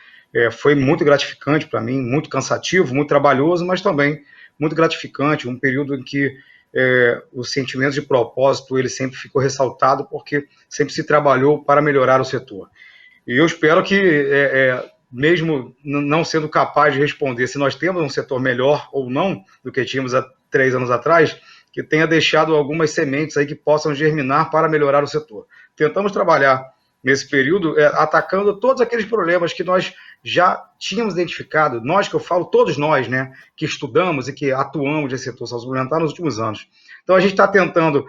Foi muito gratificante para mim, muito cansativo, muito trabalhoso, mas também muito gratificante, um período em que o sentimento de propósito ele sempre ficou ressaltado, porque sempre se trabalhou para melhorar o setor. E eu espero que, mesmo não sendo capaz de responder se nós temos um setor melhor ou não do que tínhamos há 3 anos atrás, que tenha deixado algumas sementes aí que possam germinar para melhorar o setor. Tentamos trabalhar nesse período, atacando todos aqueles problemas que nós já tínhamos identificado, nós que eu falo, todos nós, né, que estudamos e que atuamos nesse setor saúde suplementar nos últimos anos. Então, a gente está tentando,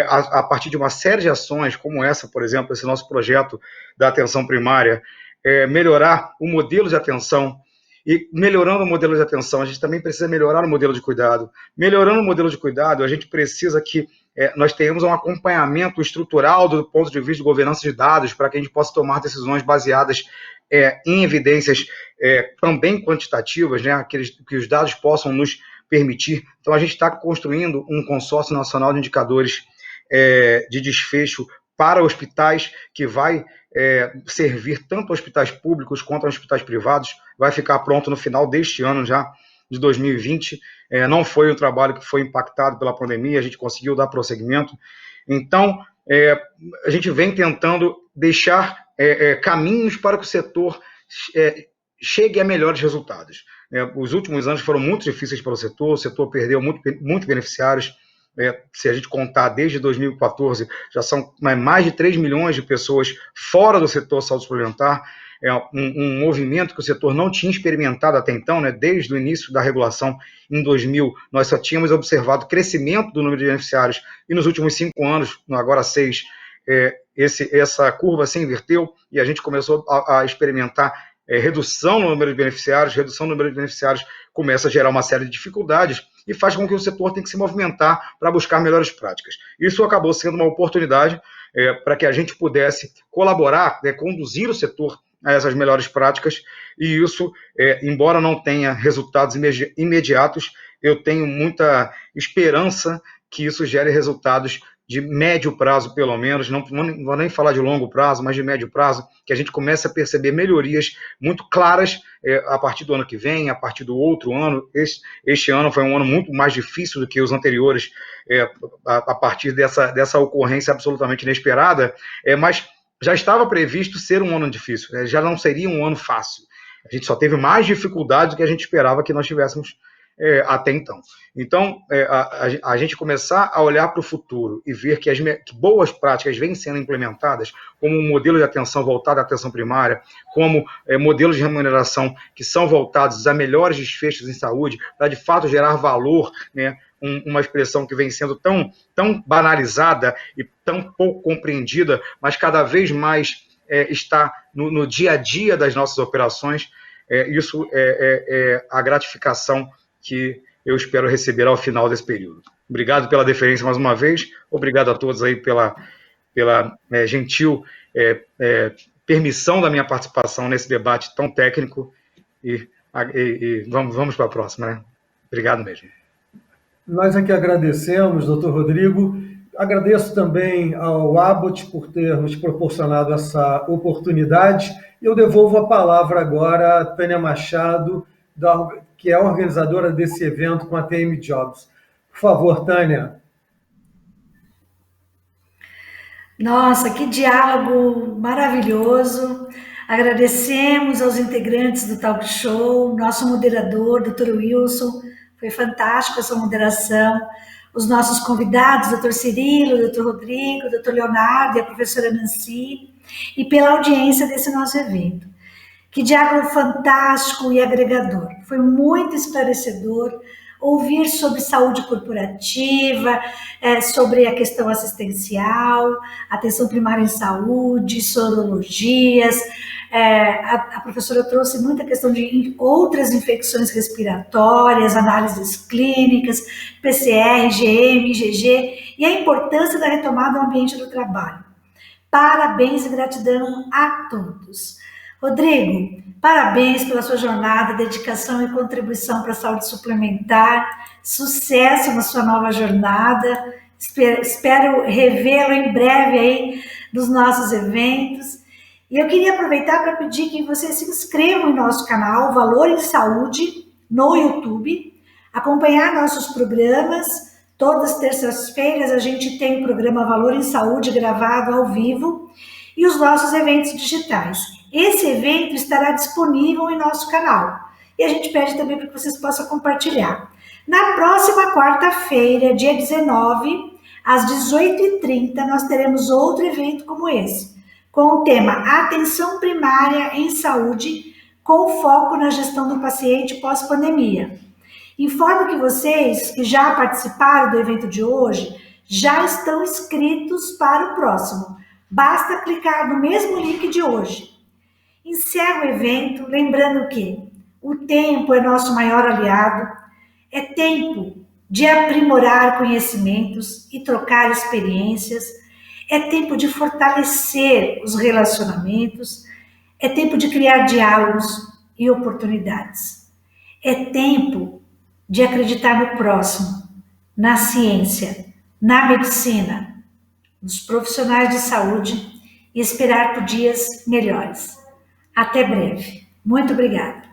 a partir de uma série de ações, como essa, por exemplo, esse nosso projeto da atenção primária, melhorar o modelo de atenção. E melhorando o modelo de atenção, a gente também precisa melhorar o modelo de cuidado. Melhorando o modelo de cuidado, a gente precisa que nós tenhamos um acompanhamento estrutural do ponto de vista de governança de dados, para que a gente possa tomar decisões baseadas em evidências também quantitativas, né, que os dados possam nos permitir. Então, a gente está construindo um consórcio nacional de indicadores de desfecho para hospitais, que vai servir tanto hospitais públicos quanto hospitais privados. Vai ficar pronto no final deste ano já, de 2020. Não foi um trabalho que foi impactado pela pandemia, a gente conseguiu dar prosseguimento. Então, a gente vem tentando deixar caminhos para que o setor chegue a melhores resultados. Os últimos anos foram muito difíceis para o setor perdeu muito beneficiários. Se a gente contar desde 2014, já são mais de 3 milhões de pessoas fora do setor saúde suplementar. Um movimento que o setor não tinha experimentado até então, né? Desde o início da regulação em 2000, nós só tínhamos observado crescimento do número de beneficiários, e nos últimos 5 anos, agora 6, essa curva se inverteu e a gente começou a experimentar redução no número de beneficiários. Redução no número de beneficiários começa a gerar uma série de dificuldades e faz com que o setor tenha que se movimentar para buscar melhores práticas. Isso acabou sendo uma oportunidade para que a gente pudesse colaborar, conduzir o setor a essas melhores práticas, e isso, embora não tenha resultados imediatos, eu tenho muita esperança que isso gere resultados de médio prazo, pelo menos, não vou nem falar de longo prazo, mas de médio prazo, que a gente comece a perceber melhorias muito claras a partir do ano que vem, a partir do outro ano. Este ano foi um ano muito mais difícil do que os anteriores, a partir dessa ocorrência absolutamente inesperada, mas já estava previsto ser um ano difícil, já não seria um ano fácil. A gente só teve mais dificuldades do que a gente esperava que nós tivéssemos até então. Então, a gente começar a olhar para o futuro e ver que boas práticas vêm sendo implementadas, como um modelo de atenção voltado à atenção primária, como modelos de remuneração que são voltados a melhores desfechos em saúde, para de fato gerar valor, né? Uma expressão que vem sendo tão banalizada e tão pouco compreendida, mas cada vez mais está no dia a dia das nossas operações. Isso é a gratificação que eu espero receber ao final desse período. Obrigado pela deferência mais uma vez, obrigado a todos aí pela gentil permissão da minha participação nesse debate tão técnico, e vamos para a próxima, né? Obrigado mesmo. Nós aqui agradecemos, doutor Rodrigo. Agradeço também ao Abbott por ter nos proporcionado essa oportunidade. Eu devolvo a palavra agora à Tânia Machado, que é a organizadora desse evento com a TM Jobs. Por favor, Tânia. Nossa, que diálogo maravilhoso. Agradecemos aos integrantes do talk show, nosso moderador, doutor Wilson. Foi fantástico essa moderação. Os nossos convidados, doutor Cirilo, doutor Rodrigo, doutor Leonardo e a professora Nancy, e pela audiência desse nosso evento. Que diálogo fantástico e agregador. Foi muito esclarecedor ouvir sobre saúde corporativa, sobre a questão assistencial, atenção primária em saúde, sorologias. A professora trouxe muita questão de outras infecções respiratórias, análises clínicas, PCR, IgM, IgG, e a importância da retomada do ambiente do trabalho. Parabéns e gratidão a todos. Rodrigo, parabéns pela sua jornada, dedicação e contribuição para a saúde suplementar. Sucesso na sua nova jornada. Espero revê-lo em breve aí nos nossos eventos. E eu queria aproveitar para pedir que vocês se inscrevam em nosso canal Valor em Saúde no YouTube, acompanhar nossos programas. Todas as terças-feiras a gente tem o programa Valor em Saúde gravado ao vivo e os nossos eventos digitais. Esse evento estará disponível em nosso canal e a gente pede também para que vocês possam compartilhar. Na próxima quarta-feira, dia 19, às 18h30, nós teremos outro evento como esse, com o tema Atenção Primária em Saúde, com foco na gestão do paciente pós-pandemia. Informo que vocês que já participaram do evento de hoje já estão inscritos para o próximo. Basta clicar no mesmo link de hoje. Encerro o evento lembrando que o tempo é nosso maior aliado, é tempo de aprimorar conhecimentos e trocar experiências, é tempo de fortalecer os relacionamentos, é tempo de criar diálogos e oportunidades. É tempo de acreditar no próximo, na ciência, na medicina, nos profissionais de saúde e esperar por dias melhores. Até breve. Muito obrigada.